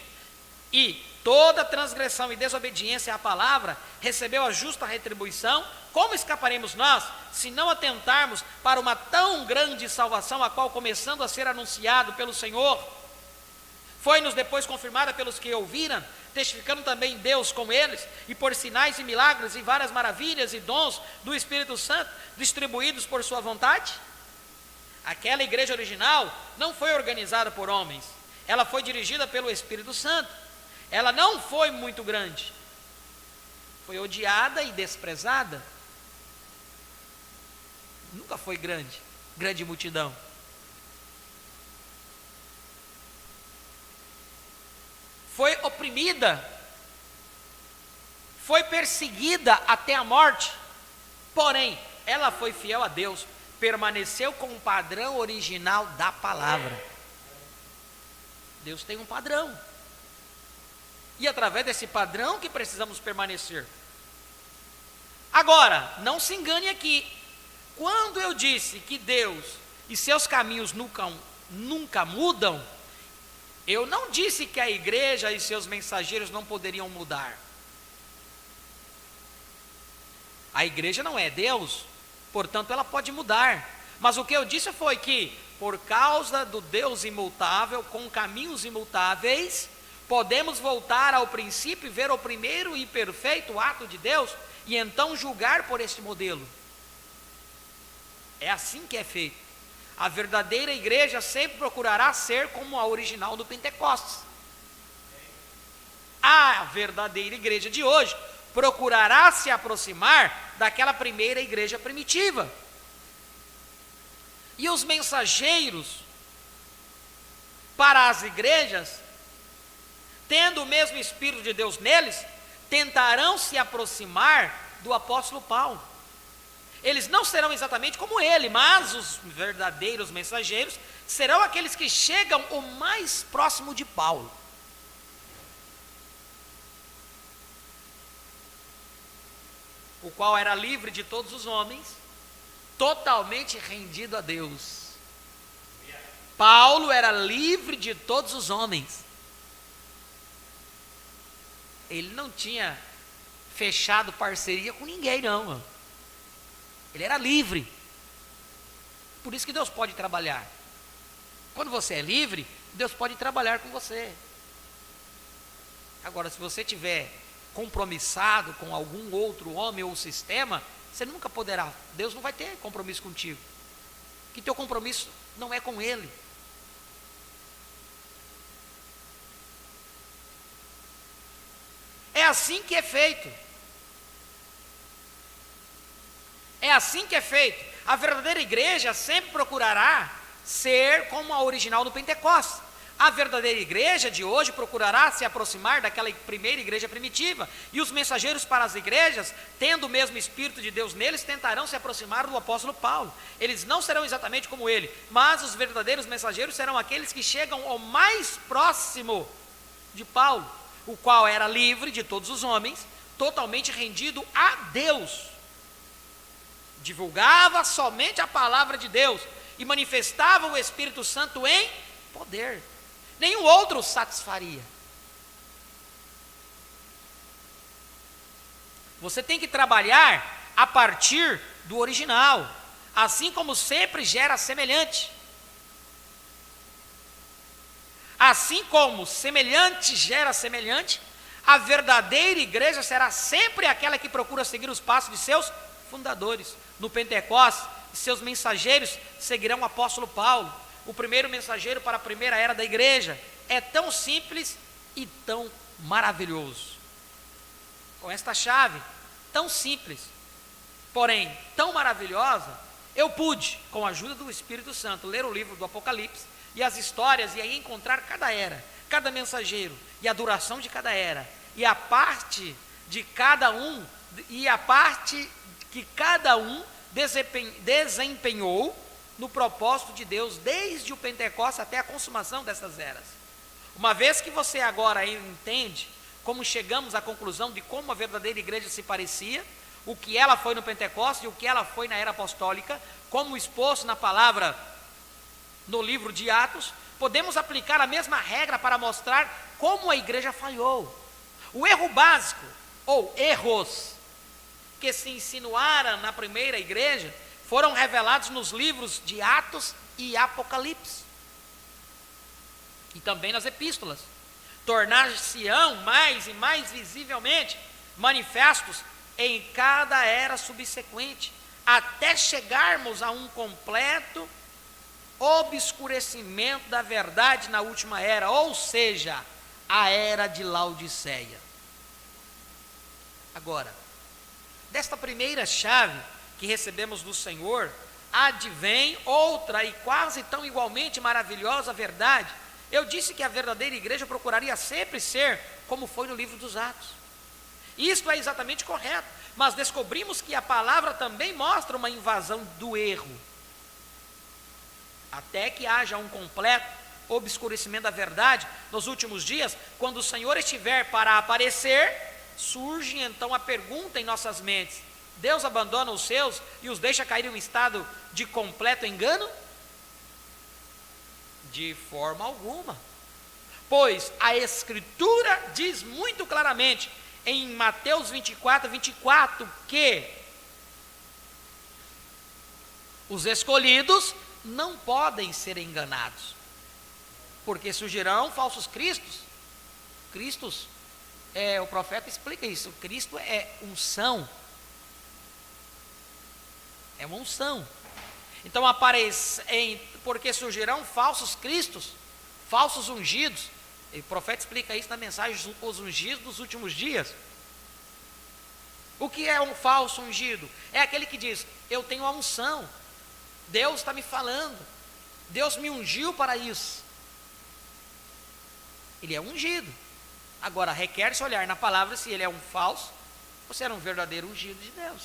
e toda transgressão e desobediência à palavra recebeu a justa retribuição, como escaparemos nós, se não atentarmos para uma tão grande salvação, a qual, começando a ser anunciado pelo Senhor, foi-nos depois confirmada pelos que ouviram, testificando também Deus com eles, e por sinais e milagres e várias maravilhas e dons do Espírito Santo, distribuídos por sua vontade? Aquela igreja original não foi organizada por homens, ela foi dirigida pelo Espírito Santo. Ela não foi muito grande, foi odiada e desprezada. Nunca foi grande multidão. Foi oprimida, foi perseguida até a morte, porém, ela foi fiel a Deus, permaneceu com o padrão original da palavra. Deus tem um padrão, e através desse padrão que precisamos permanecer. Agora, não se engane aqui, quando eu disse que Deus e seus caminhos nunca mudam, eu não disse que a igreja e seus mensageiros não poderiam mudar. A igreja não é Deus, portanto ela pode mudar. Mas o que eu disse foi que, por causa do Deus imutável, com caminhos imutáveis, podemos voltar ao princípio e ver o primeiro e perfeito ato de Deus, e então julgar por este modelo. É assim que é feito. A verdadeira igreja sempre procurará ser como a original do Pentecostes. A verdadeira igreja de hoje procurará se aproximar daquela primeira igreja primitiva. E os mensageiros para as igrejas, tendo o mesmo Espírito de Deus neles, tentarão se aproximar do apóstolo Paulo. Eles não serão exatamente como ele, mas os verdadeiros mensageiros serão aqueles que chegam o mais próximo de Paulo. O qual era livre de todos os homens, totalmente rendido a Deus. Paulo era livre de todos os homens. Ele não tinha fechado parceria com ninguém, não. Ele era livre. Por isso que Deus pode trabalhar. Quando você é livre, Deus pode trabalhar com você. Agora, se você estiver compromissado com algum outro homem ou sistema, você nunca poderá. Deus não vai ter compromisso contigo. Que teu compromisso não é com Ele. É assim que é feito. É assim que é feito. A verdadeira igreja sempre procurará ser como a original do Pentecostes. A verdadeira igreja de hoje procurará se aproximar daquela primeira igreja primitiva. E os mensageiros para as igrejas, tendo o mesmo Espírito de Deus neles, tentarão se aproximar do apóstolo Paulo. Eles não serão exatamente como ele, mas os verdadeiros mensageiros serão aqueles que chegam ao mais próximo de Paulo, o qual era livre de todos os homens, totalmente rendido a Deus. Divulgava somente a palavra de Deus e manifestava o Espírito Santo em poder. Nenhum outro satisfaria. Você tem que trabalhar a partir do original, assim como sempre gera semelhante. Assim como semelhante gera semelhante, a verdadeira igreja será sempre aquela que procura seguir os passos de seus fundadores. No Pentecostes, seus mensageiros seguirão o apóstolo Paulo, o primeiro mensageiro para a primeira era da igreja. É tão simples e tão maravilhoso. Com esta chave, tão simples, porém tão maravilhosa, eu pude, com a ajuda do Espírito Santo, ler o livro do Apocalipse e as histórias, e aí encontrar cada era, cada mensageiro, e a duração de cada era, e a parte de cada um, e a parte que cada um desempenhou no propósito de Deus, desde o Pentecostes até a consumação dessas eras. Uma vez que você agora entende como chegamos à conclusão de como a verdadeira igreja se parecia, o que ela foi no Pentecostes e o que ela foi na era apostólica, como exposto na palavra no livro de Atos, podemos aplicar a mesma regra para mostrar como a igreja falhou, O erro básico, ou erros, que se insinuaram na primeira igreja, foram revelados nos livros de Atos e Apocalipse, e também nas epístolas. Tornar-se-ão mais e mais visivelmente manifestos em cada era subsequente, até chegarmos a um completo obscurecimento da verdade na última era, ou seja, a era de Laodiceia. Agora, desta primeira chave que recebemos do Senhor, advém outra e quase tão igualmente maravilhosa verdade. Eu disse que a verdadeira igreja procuraria sempre ser como foi no livro dos Atos. Isto é exatamente correto, mas descobrimos que a palavra também mostra uma invasão do erro, até que haja um completo obscurecimento da verdade nos últimos dias. Quando o Senhor estiver para aparecer, surge então a pergunta em nossas mentes: Deus abandona os seus e os deixa cair em um estado de completo engano? De forma alguma, pois a Escritura diz muito claramente em Mateus 24, que os escolhidos não podem ser enganados, porque surgirão falsos cristos. O profeta explica isso. Cristo é unção, é uma unção. Então porque surgirão falsos cristos, falsos ungidos. E o profeta explica isso na mensagem, os ungidos dos últimos dias. O que é um falso ungido? É aquele que diz: eu tenho a unção, Deus está me falando, Deus me ungiu para isso. Ele é ungido. Agora, requer-se olhar na palavra se ele é um falso ou se era um verdadeiro ungido de Deus.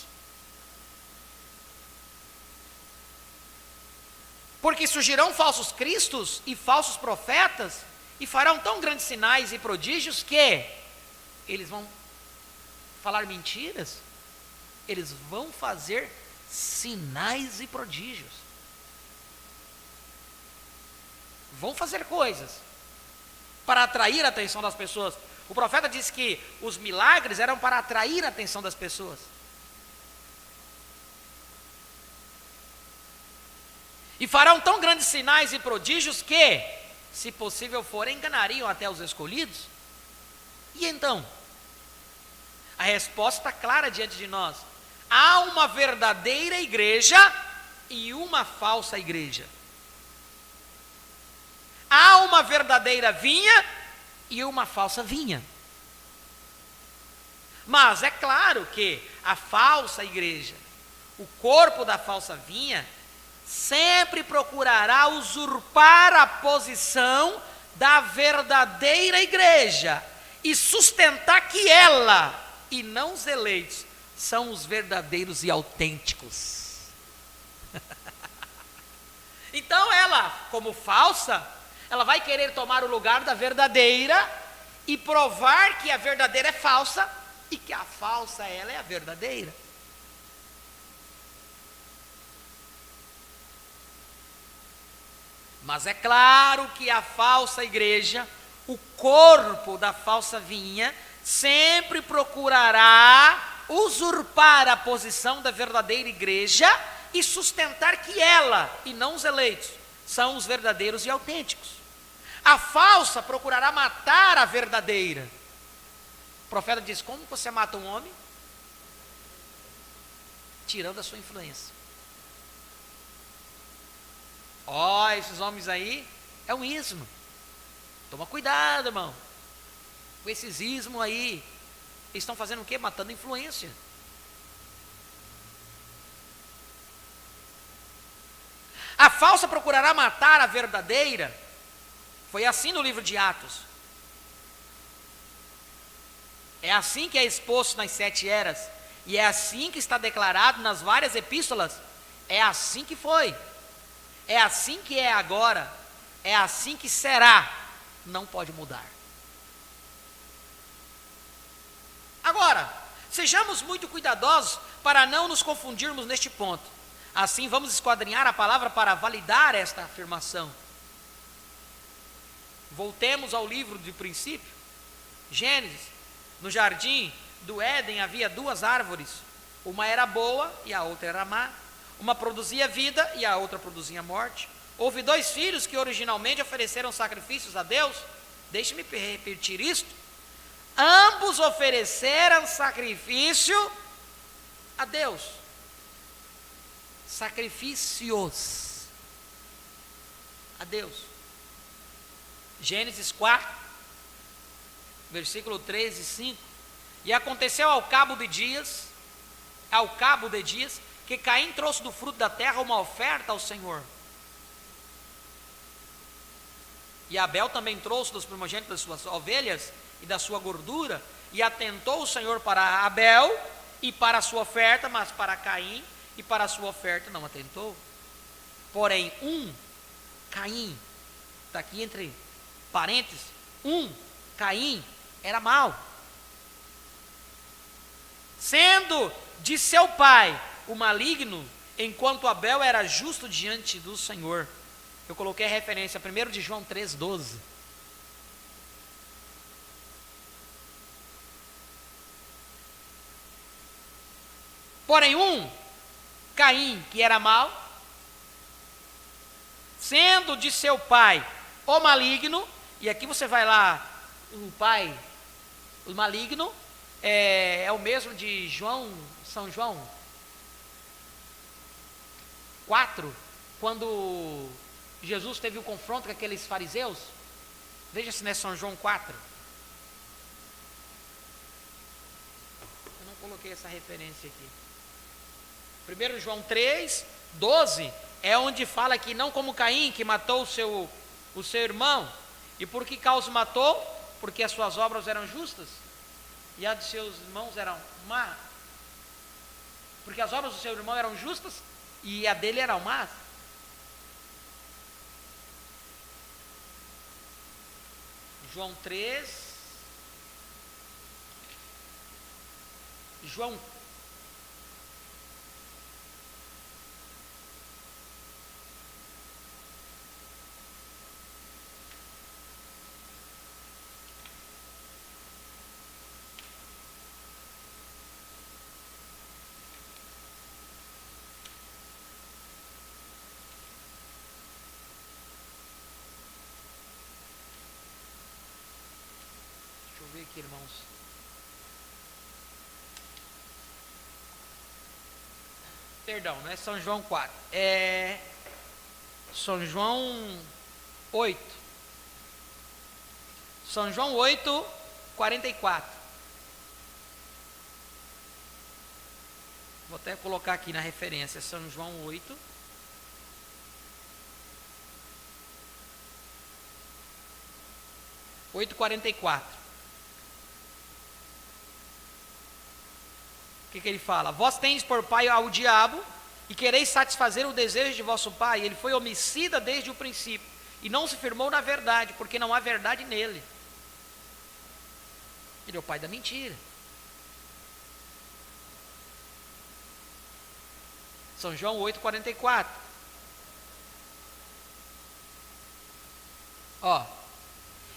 Porque surgirão falsos cristos e falsos profetas, e farão tão grandes sinais e prodígios que eles vão falar mentiras, eles vão fazer sinais e prodígios, vão fazer coisas para atrair a atenção das pessoas. O profeta disse que os milagres eram para atrair a atenção das pessoas. E farão tão grandes sinais e prodígios que, se possível for, enganariam até os escolhidos. E então, a resposta está clara diante de nós: há uma verdadeira igreja e uma falsa igreja. Há uma verdadeira vinha e uma falsa vinha. Mas é claro que a falsa igreja, o corpo da falsa vinha, sempre procurará usurpar a posição da verdadeira igreja e sustentar que ela, e não os eleitos, são os verdadeiros e autênticos. Então ela, como falsa, ela vai querer tomar o lugar da verdadeira e provar que a verdadeira é falsa e que a falsa, ela é a verdadeira. Mas é claro que a falsa igreja, o corpo da falsa vinha, sempre procurará usurpar a posição da verdadeira igreja e sustentar que ela, e não os eleitos, são os verdadeiros e autênticos. A falsa procurará matar a verdadeira. O profeta diz: como você mata um homem? Tirando a sua influência. Esses homens aí é um ismo. Toma cuidado, irmão, com esses ismos aí. Eles estão fazendo o quê? Matando influência. A falsa procurará matar a verdadeira. Foi assim no livro de Atos. É assim que é exposto nas 7 eras. E é assim que está declarado nas várias epístolas. É assim que foi. É assim que é agora. É assim que será. Não pode mudar. Agora, sejamos muito cuidadosos para não nos confundirmos neste ponto. Assim, vamos esquadrinhar a palavra para validar esta afirmação. Voltemos ao livro de princípio, Gênesis. No jardim do Éden havia duas árvores, uma era boa e a outra era má. Uma produzia vida e a outra produzia morte. Houve dois filhos que originalmente ofereceram sacrifícios a Deus. Deixe-me repetir isto. Ambos ofereceram sacrifício a Deus. Sacrifícios a Deus. Gênesis 4, versículo 3 e 5. E aconteceu ao cabo de dias, que Caim trouxe do fruto da terra uma oferta ao Senhor. E Abel também trouxe dos primogênitos das suas ovelhas e da sua gordura. E atentou o Senhor para Abel e para a sua oferta, mas para Caim e para a sua oferta não atentou. Porém, Caim, está aqui entre parênteses, Caim era mau, sendo de seu pai o maligno, enquanto Abel era justo diante do Senhor. Eu coloquei a referência 1 de João 3,12. Porém, Caim, que era mau, sendo de seu pai o maligno, e aqui você vai lá, o pai, o maligno, é o mesmo de São João 4, quando Jesus teve o confronto com aqueles fariseus. Veja se não é São João 4. Eu não coloquei essa referência aqui. 1 João 3:12 é onde fala que não como Caim, que matou o seu irmão. E por que causa matou? Porque as suas obras eram justas e as de seus irmãos eram más. Porque as obras do seu irmão eram justas e a dele eram más. João 3. João. Deixa eu ver aqui, irmãos. Perdão, não é São João 4. É São João 8. São João 8, 44. Vou até colocar aqui na referência. São João 8. (8:44). O que ele fala? Vós tendes por pai ao diabo e quereis satisfazer o desejo de vosso pai. Ele foi homicida desde o princípio e não se firmou na verdade, porque não há verdade nele. Ele é o pai da mentira. São João 8:44.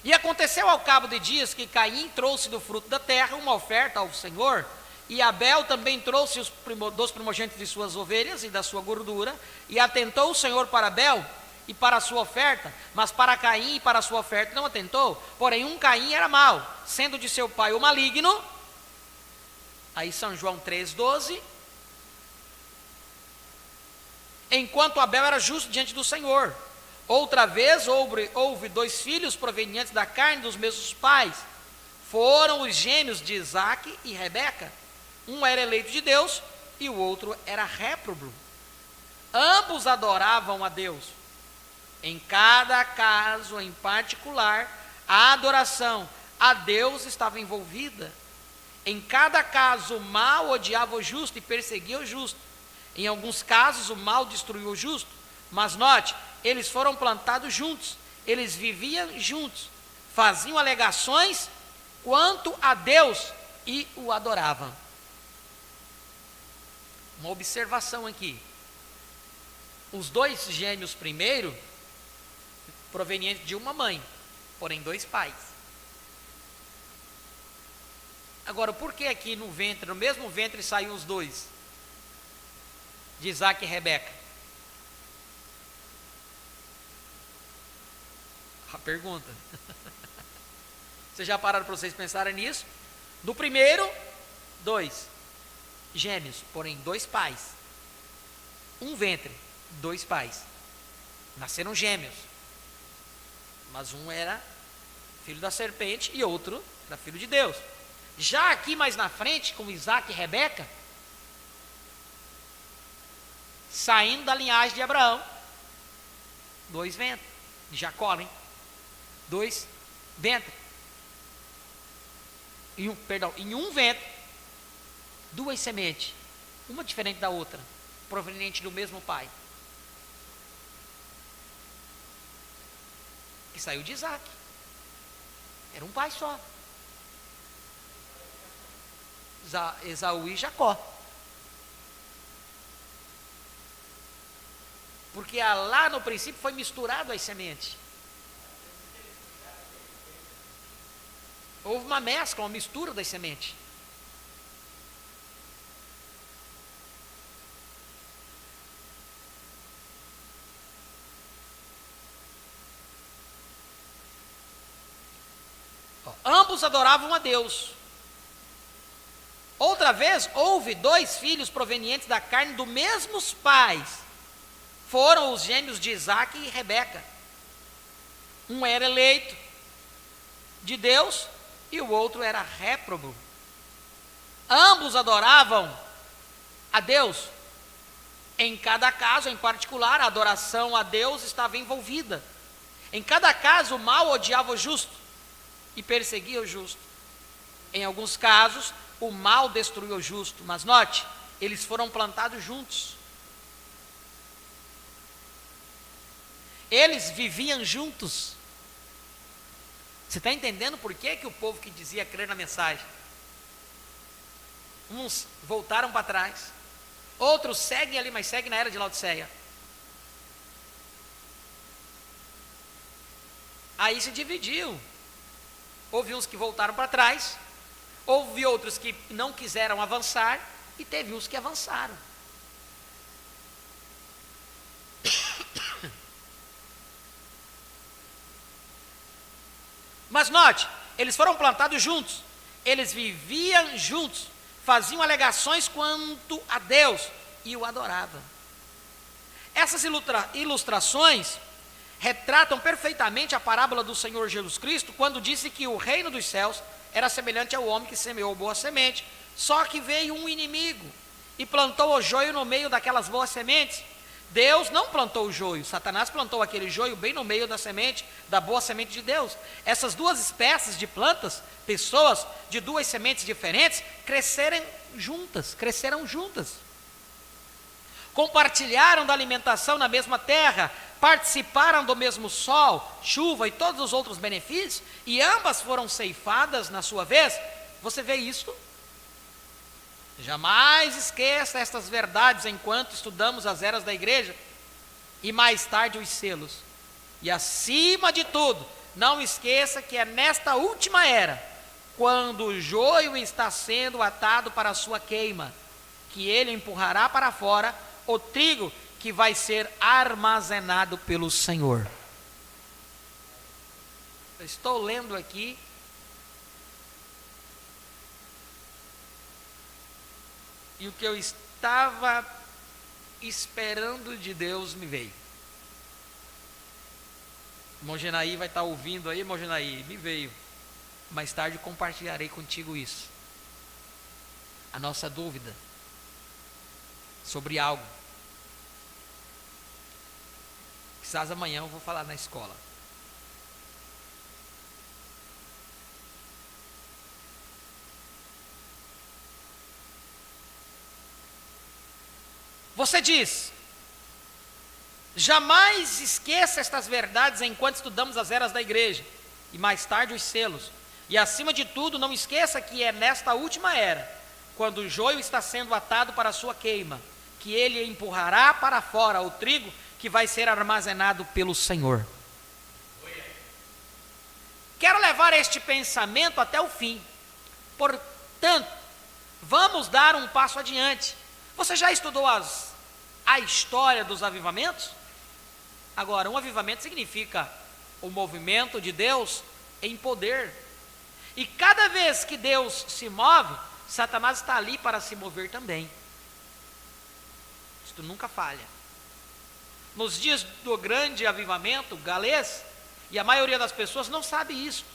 E aconteceu ao cabo de dias que Caim trouxe do fruto da terra uma oferta ao Senhor, e Abel também trouxe dos primogênitos de suas ovelhas e da sua gordura, e atentou o Senhor para Abel e para a sua oferta, mas para Caim e para a sua oferta não atentou. Porém, Caim era mau, sendo de seu pai o maligno. Aí São João 3:12. Enquanto Abel era justo diante do Senhor. Outra vez houve dois filhos provenientes da carne dos mesmos pais. Foram os gêmeos de Isaque e Rebeca. Um era eleito de Deus e o outro era réprobo. Ambos adoravam a Deus. Em cada caso em particular, a adoração a Deus estava envolvida. Em cada caso, o mal odiava o justo e perseguia o justo. Em alguns casos, o mal destruiu o justo. Mas note, eles foram plantados juntos, eles viviam juntos, faziam alegações quanto a Deus e o adoravam. Uma observação aqui. Os dois gêmeos primeiro, provenientes de uma mãe, porém dois pais. Agora, por que aqui no ventre, no mesmo ventre, saíram os dois? De Isaac e Rebeca. A pergunta. Vocês já pararam para vocês pensarem nisso? Do primeiro, 2 gêmeos, porém 2 pais. Um ventre, 2 pais. Nasceram gêmeos. Mas um era filho da serpente e outro era filho de Deus. Já aqui mais na frente, com Isaac e Rebeca, saindo da linhagem de Abraão, 2 ventres, de Jacó, hein? 2 ventres. Em um ventre, 2 sementes, uma diferente da outra, proveniente do mesmo pai, que saiu de Isaac. Era um pai só, Esaú e Jacó. Porque lá no princípio foi misturado as sementes. Houve uma mescla, uma mistura das sementes. Ambos adoravam a Deus. Outra vez, houve 2 filhos provenientes da carne dos mesmos pais. Foram os gêmeos de Isaac e Rebeca. Um era eleito de Deus e o outro era réprobo. Ambos adoravam a Deus. Em cada caso, em particular, a adoração a Deus estava envolvida. Em cada caso, o mal odiava o justo e perseguia o justo. Em alguns casos, o mal destruiu o justo, mas note, eles foram plantados juntos. Eles viviam juntos. Você está entendendo por que o povo que dizia crer na mensagem? Uns voltaram para trás, outros seguem ali, mas seguem na era de Laodiceia. Aí se dividiu. Houve uns que voltaram para trás, houve outros que não quiseram avançar, e teve uns que avançaram. Mas note, eles foram plantados juntos, eles viviam juntos, faziam alegações quanto a Deus e o adoravam. Essas ilustrações retratam perfeitamente a parábola do Senhor Jesus Cristo, quando disse que o reino dos céus era semelhante ao homem que semeou boa semente, só que veio um inimigo e plantou o joio no meio daquelas boas sementes. Deus não plantou o joio, Satanás plantou aquele joio bem no meio da semente, da boa semente de Deus. Essas 2 espécies de plantas, pessoas de 2 sementes diferentes, cresceram juntas. Compartilharam da alimentação na mesma terra, participaram do mesmo sol, chuva e todos os outros benefícios, e ambas foram ceifadas na sua vez. Você vê isso? Jamais esqueça estas verdades enquanto estudamos as eras da igreja e mais tarde os selos. E acima de tudo, não esqueça que é nesta última era, quando o joio está sendo atado para a sua queima, que ele empurrará para fora o trigo que vai ser armazenado pelo Senhor. Eu estou lendo aqui e o que eu estava esperando de Deus me veio. Irmão Genaí vai estar ouvindo aí, irmão Genaí, me veio. Mais tarde compartilharei contigo isso. A nossa dúvida sobre algo. Quizás amanhã eu vou falar na escola. Você diz, jamais esqueça estas verdades enquanto estudamos as eras da igreja, e mais tarde os selos. E acima de tudo, não esqueça que é nesta última era, quando o joio está sendo atado para a sua queima, que ele empurrará para fora o trigo que vai ser armazenado pelo Senhor. Quero levar este pensamento até o fim. Portanto, Portanto, vamos dar um passo adiante. Você já estudou a história dos avivamentos? Agora, um avivamento significa o movimento de Deus em poder. E cada vez que Deus se move, Satanás está ali para se mover também. Isto nunca falha. Nos dias do grande avivamento galês, e a maioria das pessoas não sabe isso,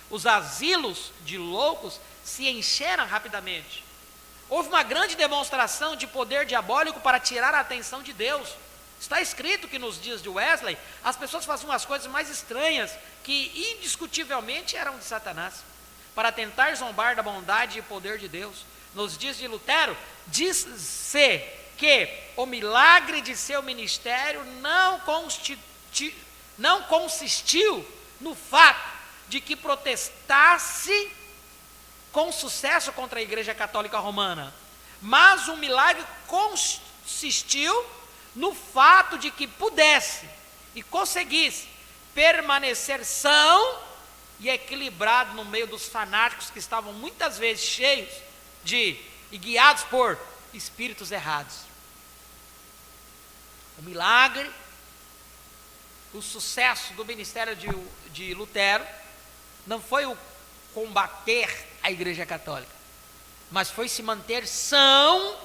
os asilos de loucos se encheram rapidamente. Houve uma grande demonstração de poder diabólico para tirar a atenção de Deus. Está escrito que nos dias de Wesley, as pessoas faziam as coisas mais estranhas, que indiscutivelmente eram de Satanás, para tentar zombar da bondade e poder de Deus. Nos dias de Lutero, diz-se que o milagre de seu ministério não consistiu no fato de que protestasse com sucesso contra a Igreja Católica Romana, mas o milagre consistiu no fato de que pudesse e conseguisse permanecer são e equilibrado no meio dos fanáticos que estavam muitas vezes cheios e guiados por espíritos errados. O milagre, o sucesso do ministério de Lutero não foi o combater a Igreja Católica, mas foi se manter são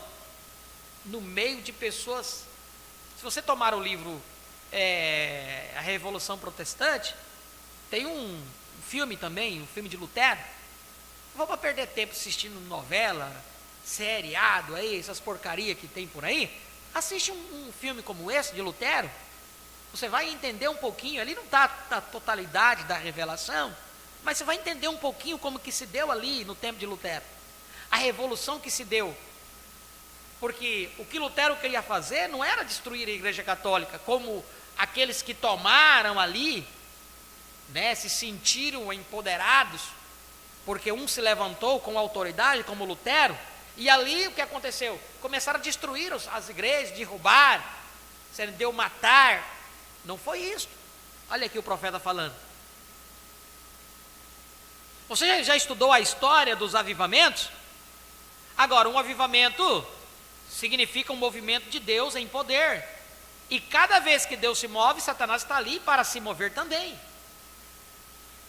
no meio de pessoas. Se você tomar o livro A Revolução Protestante, tem um filme também, um filme de Lutero. Não vou para perder tempo assistindo novela, seriado, aí, essas porcarias que tem por aí. Assiste um filme como esse de Lutero, você vai entender um pouquinho, ali não está a totalidade da revelação, mas você vai entender um pouquinho como que se deu ali no tempo de Lutero, a revolução que se deu, porque o que Lutero queria fazer não era destruir a Igreja Católica, como aqueles que tomaram ali, né, se sentiram empoderados, porque um se levantou com autoridade, como Lutero, e ali o que aconteceu? Começaram a destruir as igrejas, derrubar, deu matar. Não foi isso. Olha aqui o profeta falando. Você já estudou a história dos avivamentos? Agora, um avivamento significa um movimento de Deus em poder. E cada vez que Deus se move, Satanás está ali para se mover também.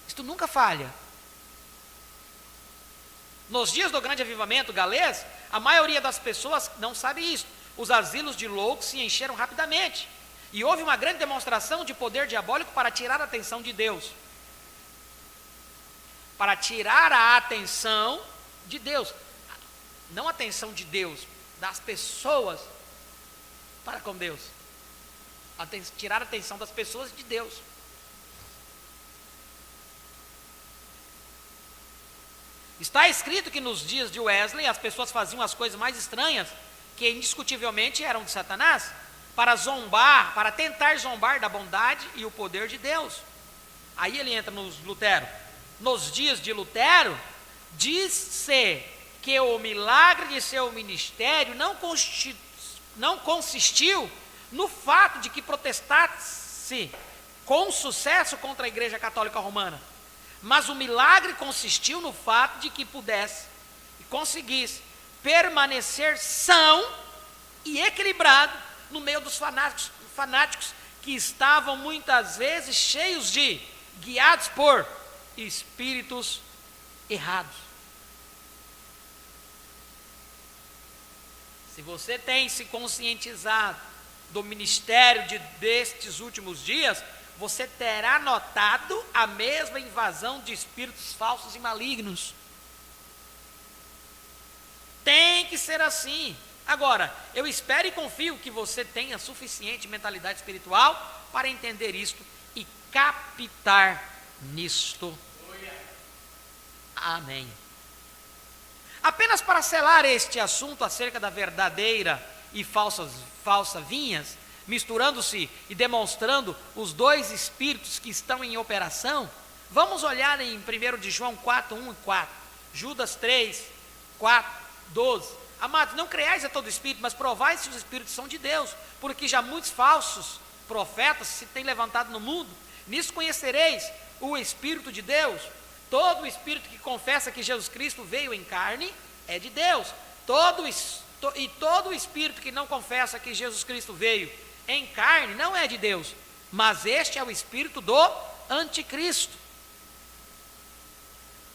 Isto nunca falha. Nos dias do grande avivamento galês, a maioria das pessoas não sabe isso. Os asilos de loucos se encheram rapidamente. E houve uma grande demonstração de poder diabólico para tirar a atenção de Deus. Para tirar a atenção de Deus. Não a atenção de Deus, das pessoas para com Deus. Tirar a atenção das pessoas de Deus. Está escrito que nos dias de Wesley as pessoas faziam as coisas mais estranhas, que indiscutivelmente eram de Satanás, para tentar zombar da bondade e o poder de Deus. Aí ele entra nos Lutero. Nos dias de Lutero, diz-se que o milagre de seu ministério não consistiu no fato de que protestasse com sucesso contra a Igreja Católica Romana, mas o milagre consistiu no fato de que pudesse e conseguisse permanecer são e equilibrado no meio dos fanáticos que estavam muitas vezes guiados por espíritos errados. Se você tem se conscientizado do ministério destes últimos dias, você terá notado a mesma invasão de espíritos falsos e malignos. Tem que ser assim. Agora, eu espero e confio que você tenha suficiente mentalidade espiritual para entender isto e captar nisto. Amém. Apenas para selar este assunto acerca da verdadeira e falsa vinhas, misturando-se e demonstrando os dois espíritos que estão em operação, vamos olhar em 1 de João 4, 1 e 4, Judas 3, 4, 12. Amados, não creais a todo espírito, mas provai se os espíritos são de Deus, porque já muitos falsos profetas se têm levantado no mundo. Nisso conhecereis o Espírito de Deus. Todo o espírito que confessa que Jesus Cristo veio em carne, é de Deus. E todo espírito que não confessa que Jesus Cristo veio em carne não é de Deus, mas este é o espírito do anticristo,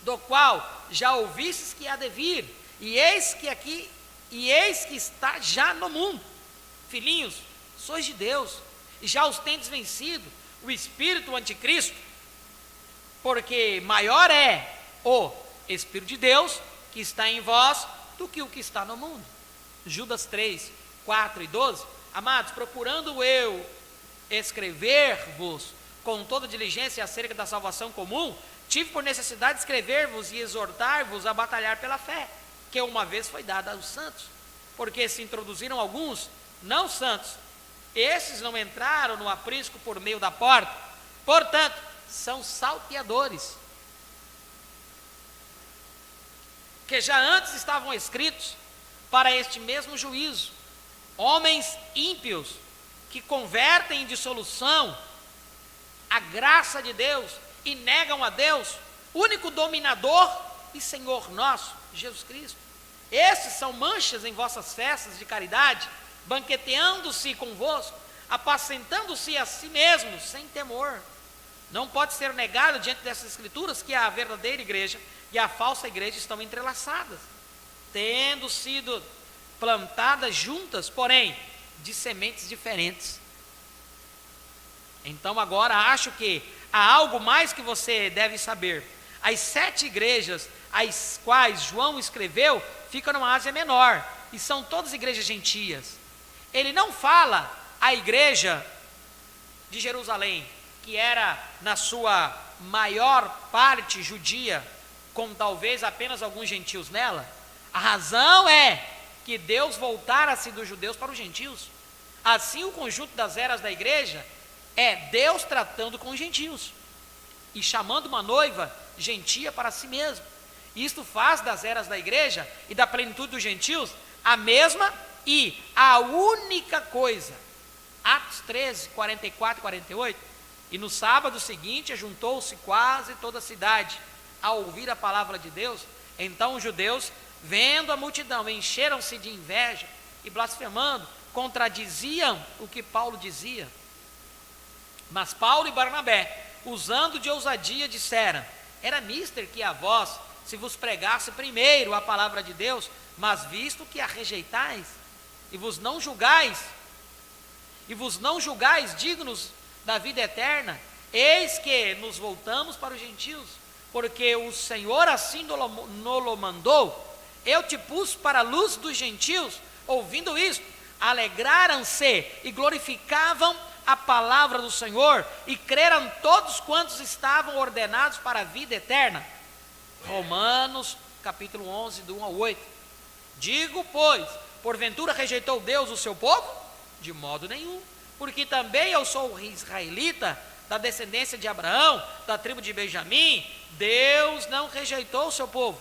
do qual já ouvistes que há de vir, e eis que está já no mundo. Filhinhos, sois de Deus, e já os tendes vencido, o espírito anticristo, porque maior é o Espírito de Deus que está em vós do que o que está no mundo. Judas 3, 4 e 12. Amados, procurando eu escrever-vos com toda diligência acerca da salvação comum, tive por necessidade de escrever-vos e exortar-vos a batalhar pela fé, que uma vez foi dada aos santos, porque se introduziram alguns não santos, esses não entraram no aprisco por meio da porta, portanto, são salteadores, que já antes estavam escritos para este mesmo juízo, homens ímpios, que convertem em dissolução a graça de Deus e negam a Deus, único dominador e Senhor nosso, Jesus Cristo. Estes são manchas em vossas festas de caridade, banqueteando-se convosco, apacentando-se a si mesmos, sem temor. Não pode ser negado diante dessas escrituras que a verdadeira igreja e a falsa igreja estão entrelaçadas, tendo sido plantadas juntas, porém, de sementes diferentes. Então agora acho que há algo mais que você deve saber. As 7 igrejas às quais João escreveu ficam na Ásia Menor, e são todas igrejas gentias. Ele não fala a igreja de Jerusalém, que era na sua maior parte judia, com talvez apenas alguns gentios nela. A razão é que Deus voltara-se dos judeus para os gentios. Assim, o conjunto das eras da igreja é Deus tratando com os gentios e chamando uma noiva gentia para si mesmo. Isto faz das eras da igreja e da plenitude dos gentios a mesma e a única coisa. Atos 13, 44 e 48. E no sábado seguinte ajuntou-se quase toda a cidade a ouvir a palavra de Deus. Então os judeus, vendo a multidão, encheram-se de inveja e, blasfemando, contradiziam o que Paulo dizia. Mas Paulo e Barnabé, usando de ousadia, disseram: era mister que a vós se vos pregasse primeiro a palavra de Deus, mas visto que a rejeitais e vos não julgais dignos da vida eterna, eis que nos voltamos para os gentios, porque o Senhor assim nolo mandou. Eu te pus para a luz dos gentios. Ouvindo isto, alegraram-se e glorificavam a palavra do Senhor, e creram todos quantos estavam ordenados para a vida eterna. Romanos capítulo 11, do 1 ao 8. Digo, pois, porventura rejeitou Deus o seu povo? De modo nenhum, porque também eu sou israelita, da descendência de Abraão, da tribo de Benjamim. Deus não rejeitou o seu povo,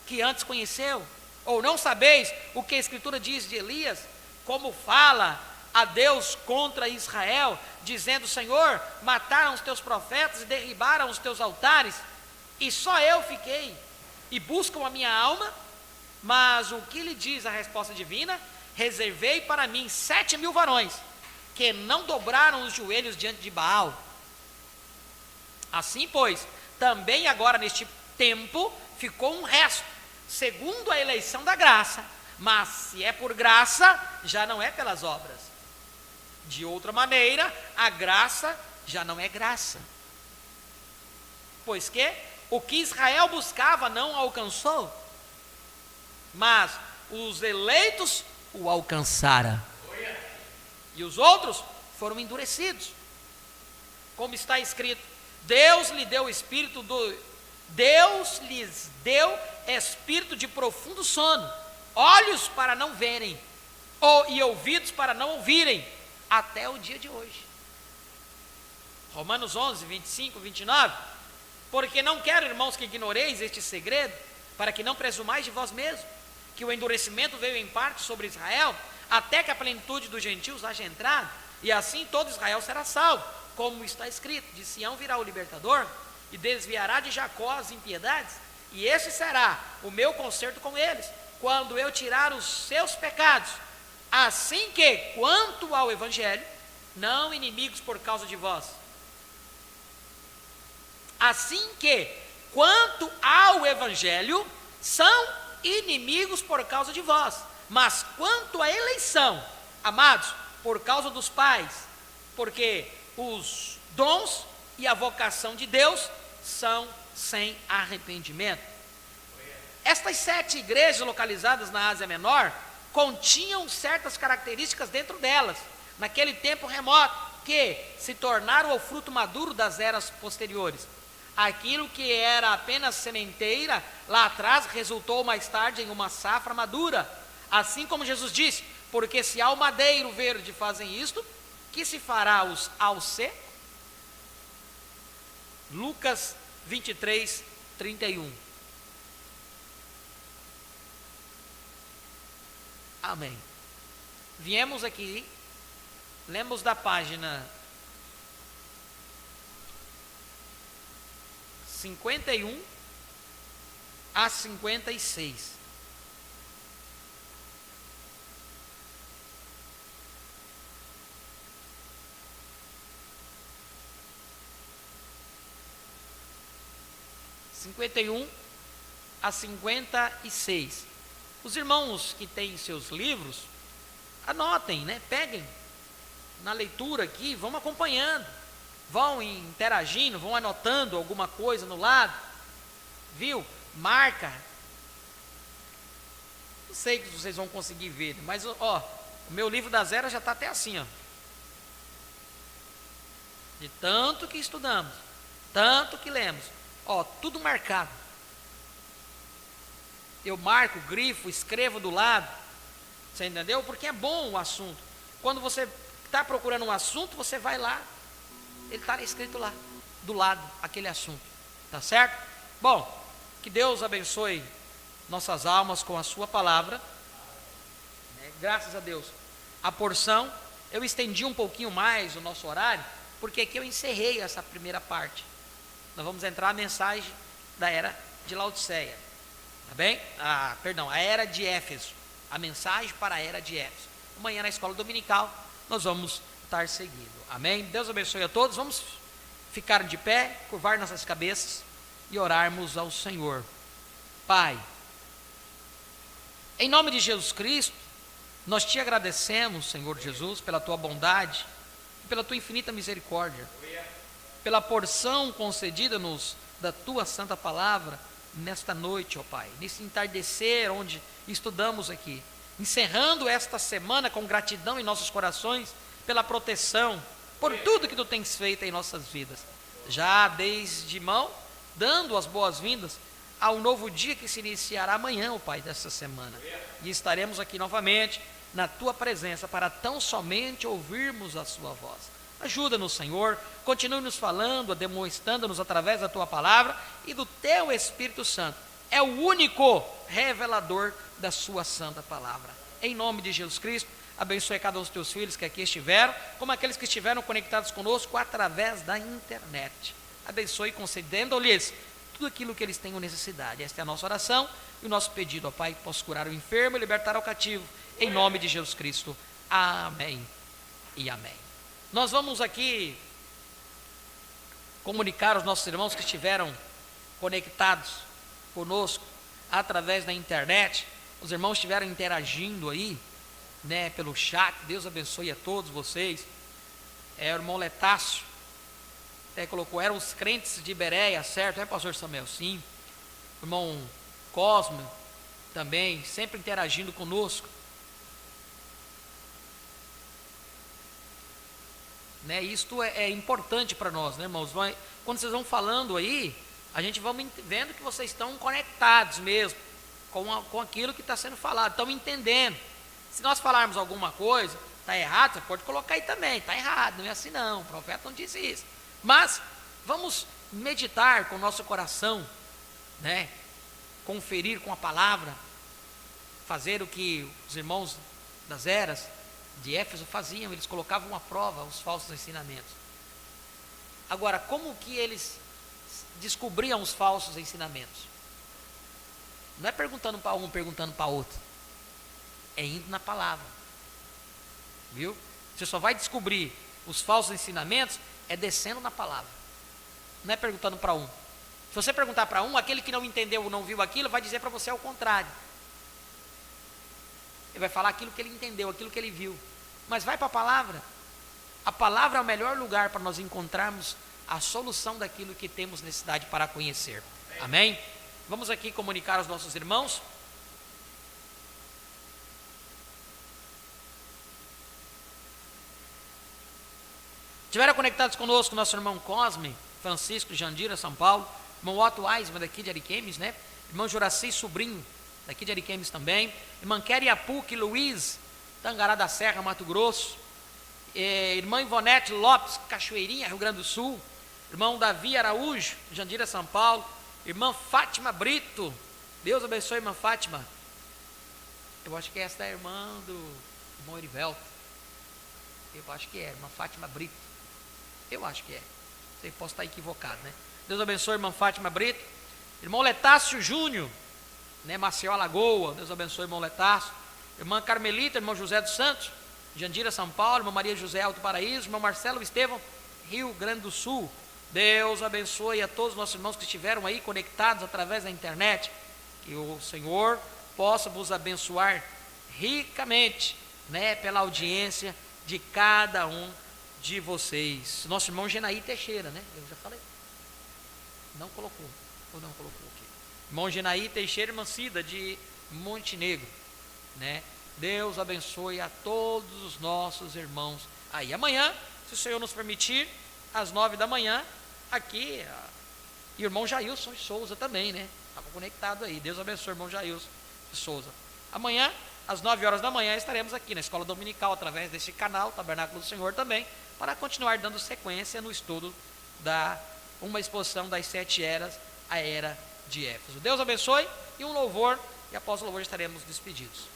que antes conheceu. Ou não sabeis o que a Escritura diz de Elias, como fala a Deus contra Israel, dizendo: Senhor, mataram os teus profetas e derribaram os teus altares, e só eu fiquei, e buscam a minha alma. Mas o que lhe diz a resposta divina? Reservei para mim 7.000 varões, que não dobraram os joelhos diante de Baal. Assim, pois, também agora neste tempo ficou um resto, segundo a eleição da graça. Mas se é por graça, já não é pelas obras. De outra maneira, a graça já não é graça. Pois que o que Israel buscava não alcançou, mas os eleitos o alcançaram, e os outros foram endurecidos. Como está escrito: Deus lhes deu espírito de profundo sono, olhos para não verem, e ouvidos para não ouvirem, até o dia de hoje. Romanos 11, 25, 29. Porque não quero, irmãos, que ignoreis este segredo, para que não presumais de vós mesmos, que o endurecimento veio em parte sobre Israel, até que a plenitude dos gentios haja entrado, e assim todo Israel será salvo. Como está escrito: de Sião virá o libertador, e desviará de Jacó as impiedades, e esse será o meu concerto com eles, quando eu tirar os seus pecados, assim que, quanto ao Evangelho, não inimigos por causa de vós. Assim que, quanto ao Evangelho, são inimigos por causa de vós. Mas quanto à eleição, amados, por causa dos pais, porque os dons e a vocação de Deus são sem arrependimento. Estas 7 igrejas localizadas na Ásia Menor continham certas características dentro delas, naquele tempo remoto, que se tornaram o fruto maduro das eras posteriores. Aquilo que era apenas sementeira lá atrás resultou mais tarde em uma safra madura. Assim como Jesus disse: porque se ao madeiro verde fazem isto, que se fará ao seco? Lucas 23, 31. Amém. Viemos aqui, lemos da página 51 a 56. A 56. Os irmãos que têm seus livros, anotem, né? Peguem na leitura aqui, vão acompanhando, vão interagindo, vão anotando alguma coisa no lado, viu? Marca. Não sei se vocês vão conseguir ver, mas ó, o meu livro das eras já está até assim, ó. De tanto que estudamos, tanto que lemos, ó, tudo marcado. Eu marco, grifo, escrevo do lado, você entendeu? Porque é bom o assunto. Quando você está procurando um assunto, você vai lá, ele está escrito lá, do lado, aquele assunto, tá certo? Bom, que Deus abençoe nossas almas com a sua palavra, graças a Deus. A porção, eu estendi um pouquinho mais o nosso horário, porque aqui eu encerrei essa primeira parte. Nós vamos entrar na mensagem da era de Laodiceia, tá bem? A era de Éfeso, a mensagem para a era de Éfeso. Amanhã na escola dominical nós vamos estar seguindo, amém? Deus abençoe a todos. Vamos ficar de pé, curvar nossas cabeças e orarmos ao Senhor. Pai, em nome de Jesus Cristo, nós te agradecemos, Senhor Jesus, pela tua bondade e pela tua infinita misericórdia, pela porção concedida-nos da tua santa palavra nesta noite, ó Pai, nesse entardecer onde estudamos aqui, encerrando esta semana com gratidão em nossos corações pela proteção, por tudo que tu tens feito em nossas vidas, já desde mão, dando as boas-vindas ao novo dia que se iniciará amanhã, ó Pai, desta semana, e estaremos aqui novamente na tua presença para tão somente ouvirmos a sua voz. Ajuda-nos, Senhor, continue nos falando, demonstrando-nos através da tua palavra e do teu Espírito Santo. É o único revelador da sua santa palavra. Em nome de Jesus Cristo, abençoe cada um dos teus filhos que aqui estiveram, como aqueles que estiveram conectados conosco através da internet. Abençoe concedendo-lhes tudo aquilo que eles tenham necessidade. Esta é a nossa oração e o nosso pedido, ó Pai, que possa curar o enfermo e libertar o cativo. Em nome de Jesus Cristo. Amém e amém. Nós vamos aqui comunicar aos nossos irmãos que estiveram conectados conosco através da internet. Os irmãos estiveram interagindo aí, né, pelo chat. Deus abençoe a todos vocês. O irmão Letácio até colocou, eram os crentes de Bereia, certo? Pastor Samuel? Sim. O irmão Cosme também, sempre interagindo conosco. Né, isto é importante para nós, né, irmãos? Quando vocês vão falando aí, a gente vai vendo que vocês estão conectados mesmo com aquilo que está sendo falado, estão entendendo. Se nós falarmos alguma coisa, está errado, você pode colocar aí também, está errado, não é assim não, o profeta não disse isso. Mas vamos meditar com o nosso coração, né? Conferir com a palavra, fazer o que os irmãos das eras de Éfeso faziam, eles colocavam à prova os falsos ensinamentos. Agora, como que eles descobriam os falsos ensinamentos? Não é perguntando para um, perguntando para outro. É indo na palavra. Viu? Você só vai descobrir os falsos ensinamentos é descendo na palavra. Não é perguntando para um. Se você perguntar para um, aquele que não entendeu ou não viu aquilo, vai dizer para você ao contrário. Ele vai falar aquilo que ele entendeu, aquilo que ele viu. Mas vai para a palavra. A palavra é o melhor lugar para nós encontrarmos a solução daquilo que temos necessidade para conhecer. Amém? Vamos aqui comunicar aos nossos irmãos. Estiveram conectados conosco nosso irmão Cosme, Francisco, Jandira, São Paulo. Irmão Otto Aisman, daqui de Ariquemes, né? Irmão Juraci Sobrinho, daqui de Ariquemes também. Irmã Kelly Apuc Luiz, Tangará da Serra, Mato Grosso. Irmã Ivonete Lopes, Cachoeirinha, Rio Grande do Sul. Irmão Davi Araújo, Jandira, São Paulo. Irmã Fátima Brito, Deus abençoe, irmã Fátima. Eu acho que essa é a irmã do irmão Erivelto. Eu acho que é, irmã Fátima Brito. Eu acho que é. Sei, posso estar equivocado, né? Deus abençoe, irmã Fátima Brito. Irmão Letácio Júnior, né? Maceió, Alagoa. Deus abençoe, irmão Letácio. Irmã Carmelita, irmão José dos Santos, Jandira, São Paulo. Irmã Maria José, Alto Paraíso. Irmão Marcelo Estevão, Rio Grande do Sul. Deus abençoe a todos os nossos irmãos que estiveram aí conectados através da internet. Que o Senhor possa vos abençoar ricamente, né? Pela audiência de cada um de vocês. Nosso irmão Genaí Teixeira, né? Eu já falei. Não colocou. Ou não colocou aqui. Irmão Genaí Teixeira, irmã Cida de Montenegro, né? Deus abençoe a todos os nossos irmãos aí. Amanhã, se o Senhor nos permitir, às 9 da manhã, aqui, e o irmão Jailson de Souza também, né? Estava conectado aí. Deus abençoe o irmão Jailson de Souza. Amanhã, às 9 horas da manhã, estaremos aqui na Escola Dominical, através desse canal, Tabernáculo do Senhor também, para continuar dando sequência no estudo da uma exposição das 7 eras, a era de Éfeso. Deus abençoe, e um louvor, e após o louvor estaremos despedidos.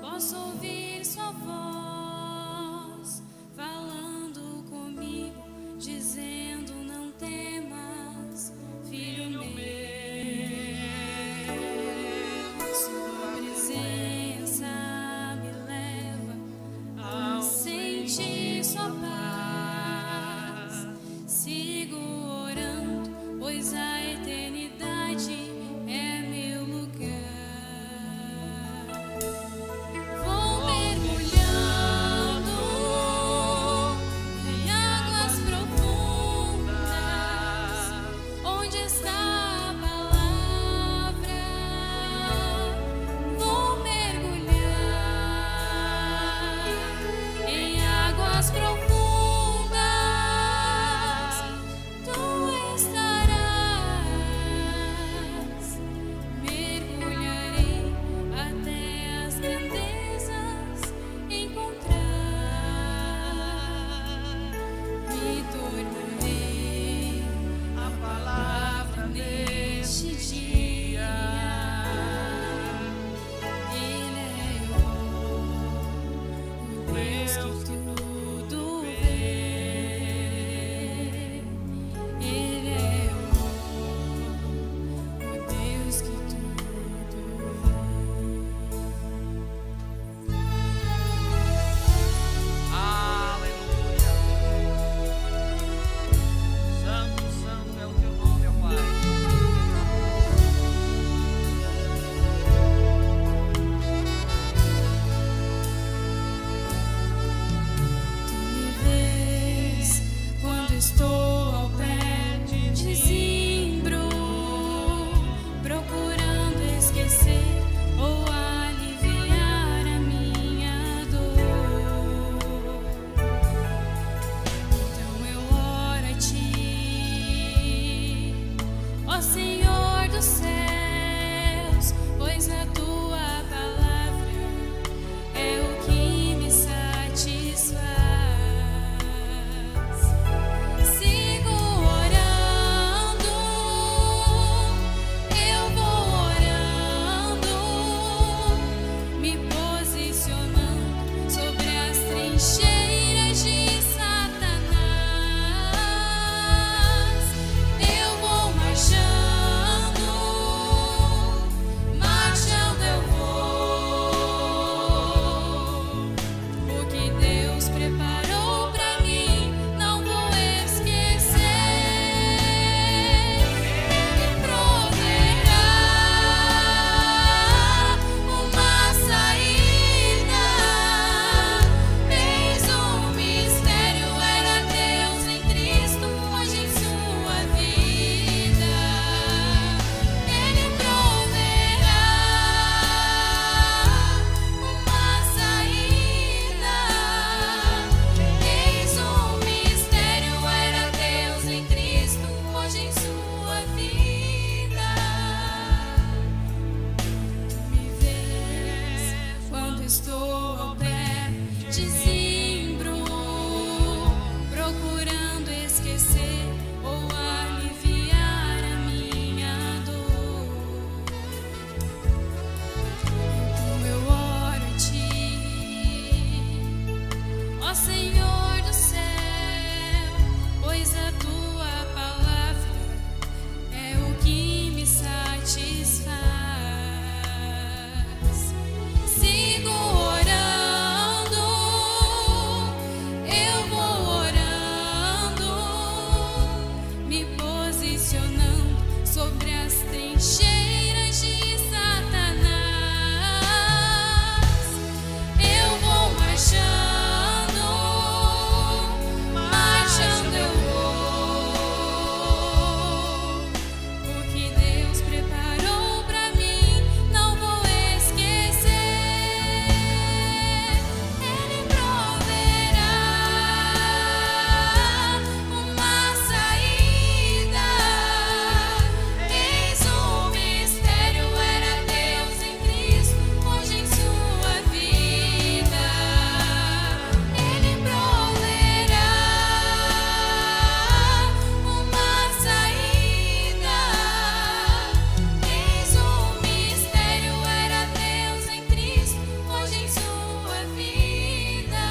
Posso ouvir sua voz falando comigo, dizendo: não temas, filho meu. Sua presença me leva a sentir sua paz. Sigo orando, pois a eternidade é meu lugar. estou ao pé de Zimbro, procurando esquecer ou aliviar a minha dor. Então eu oro a Ti, ó Senhor do céu, pois a Tua palavra é o que me satisfaz. Sigo orando, eu vou orando, me posicionando sobre as trincheiras de Satanás. Eu vou marchando, marchando eu vou. O que Deus preparou pra mim, não vou esquecer. Ele proverá uma saída. Eis o mistério, era Deus em Cristo, hoje em sua vida. Ele proverá uma saída. Eis o mistério, era Deus em Cristo, hoje em sua vida.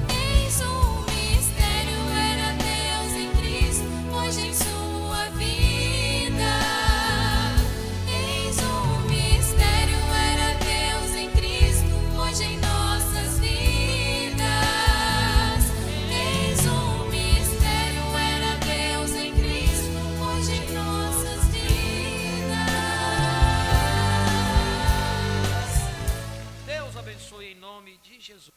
Eis o mistério, era Deus em Cristo, hoje em sua vida. Eis o mistério, era Deus em Cristo, hoje em nossas vidas. Eis o mistério, era Deus em Cristo, hoje em nossas vidas. Deus abençoe em nome de Jesus.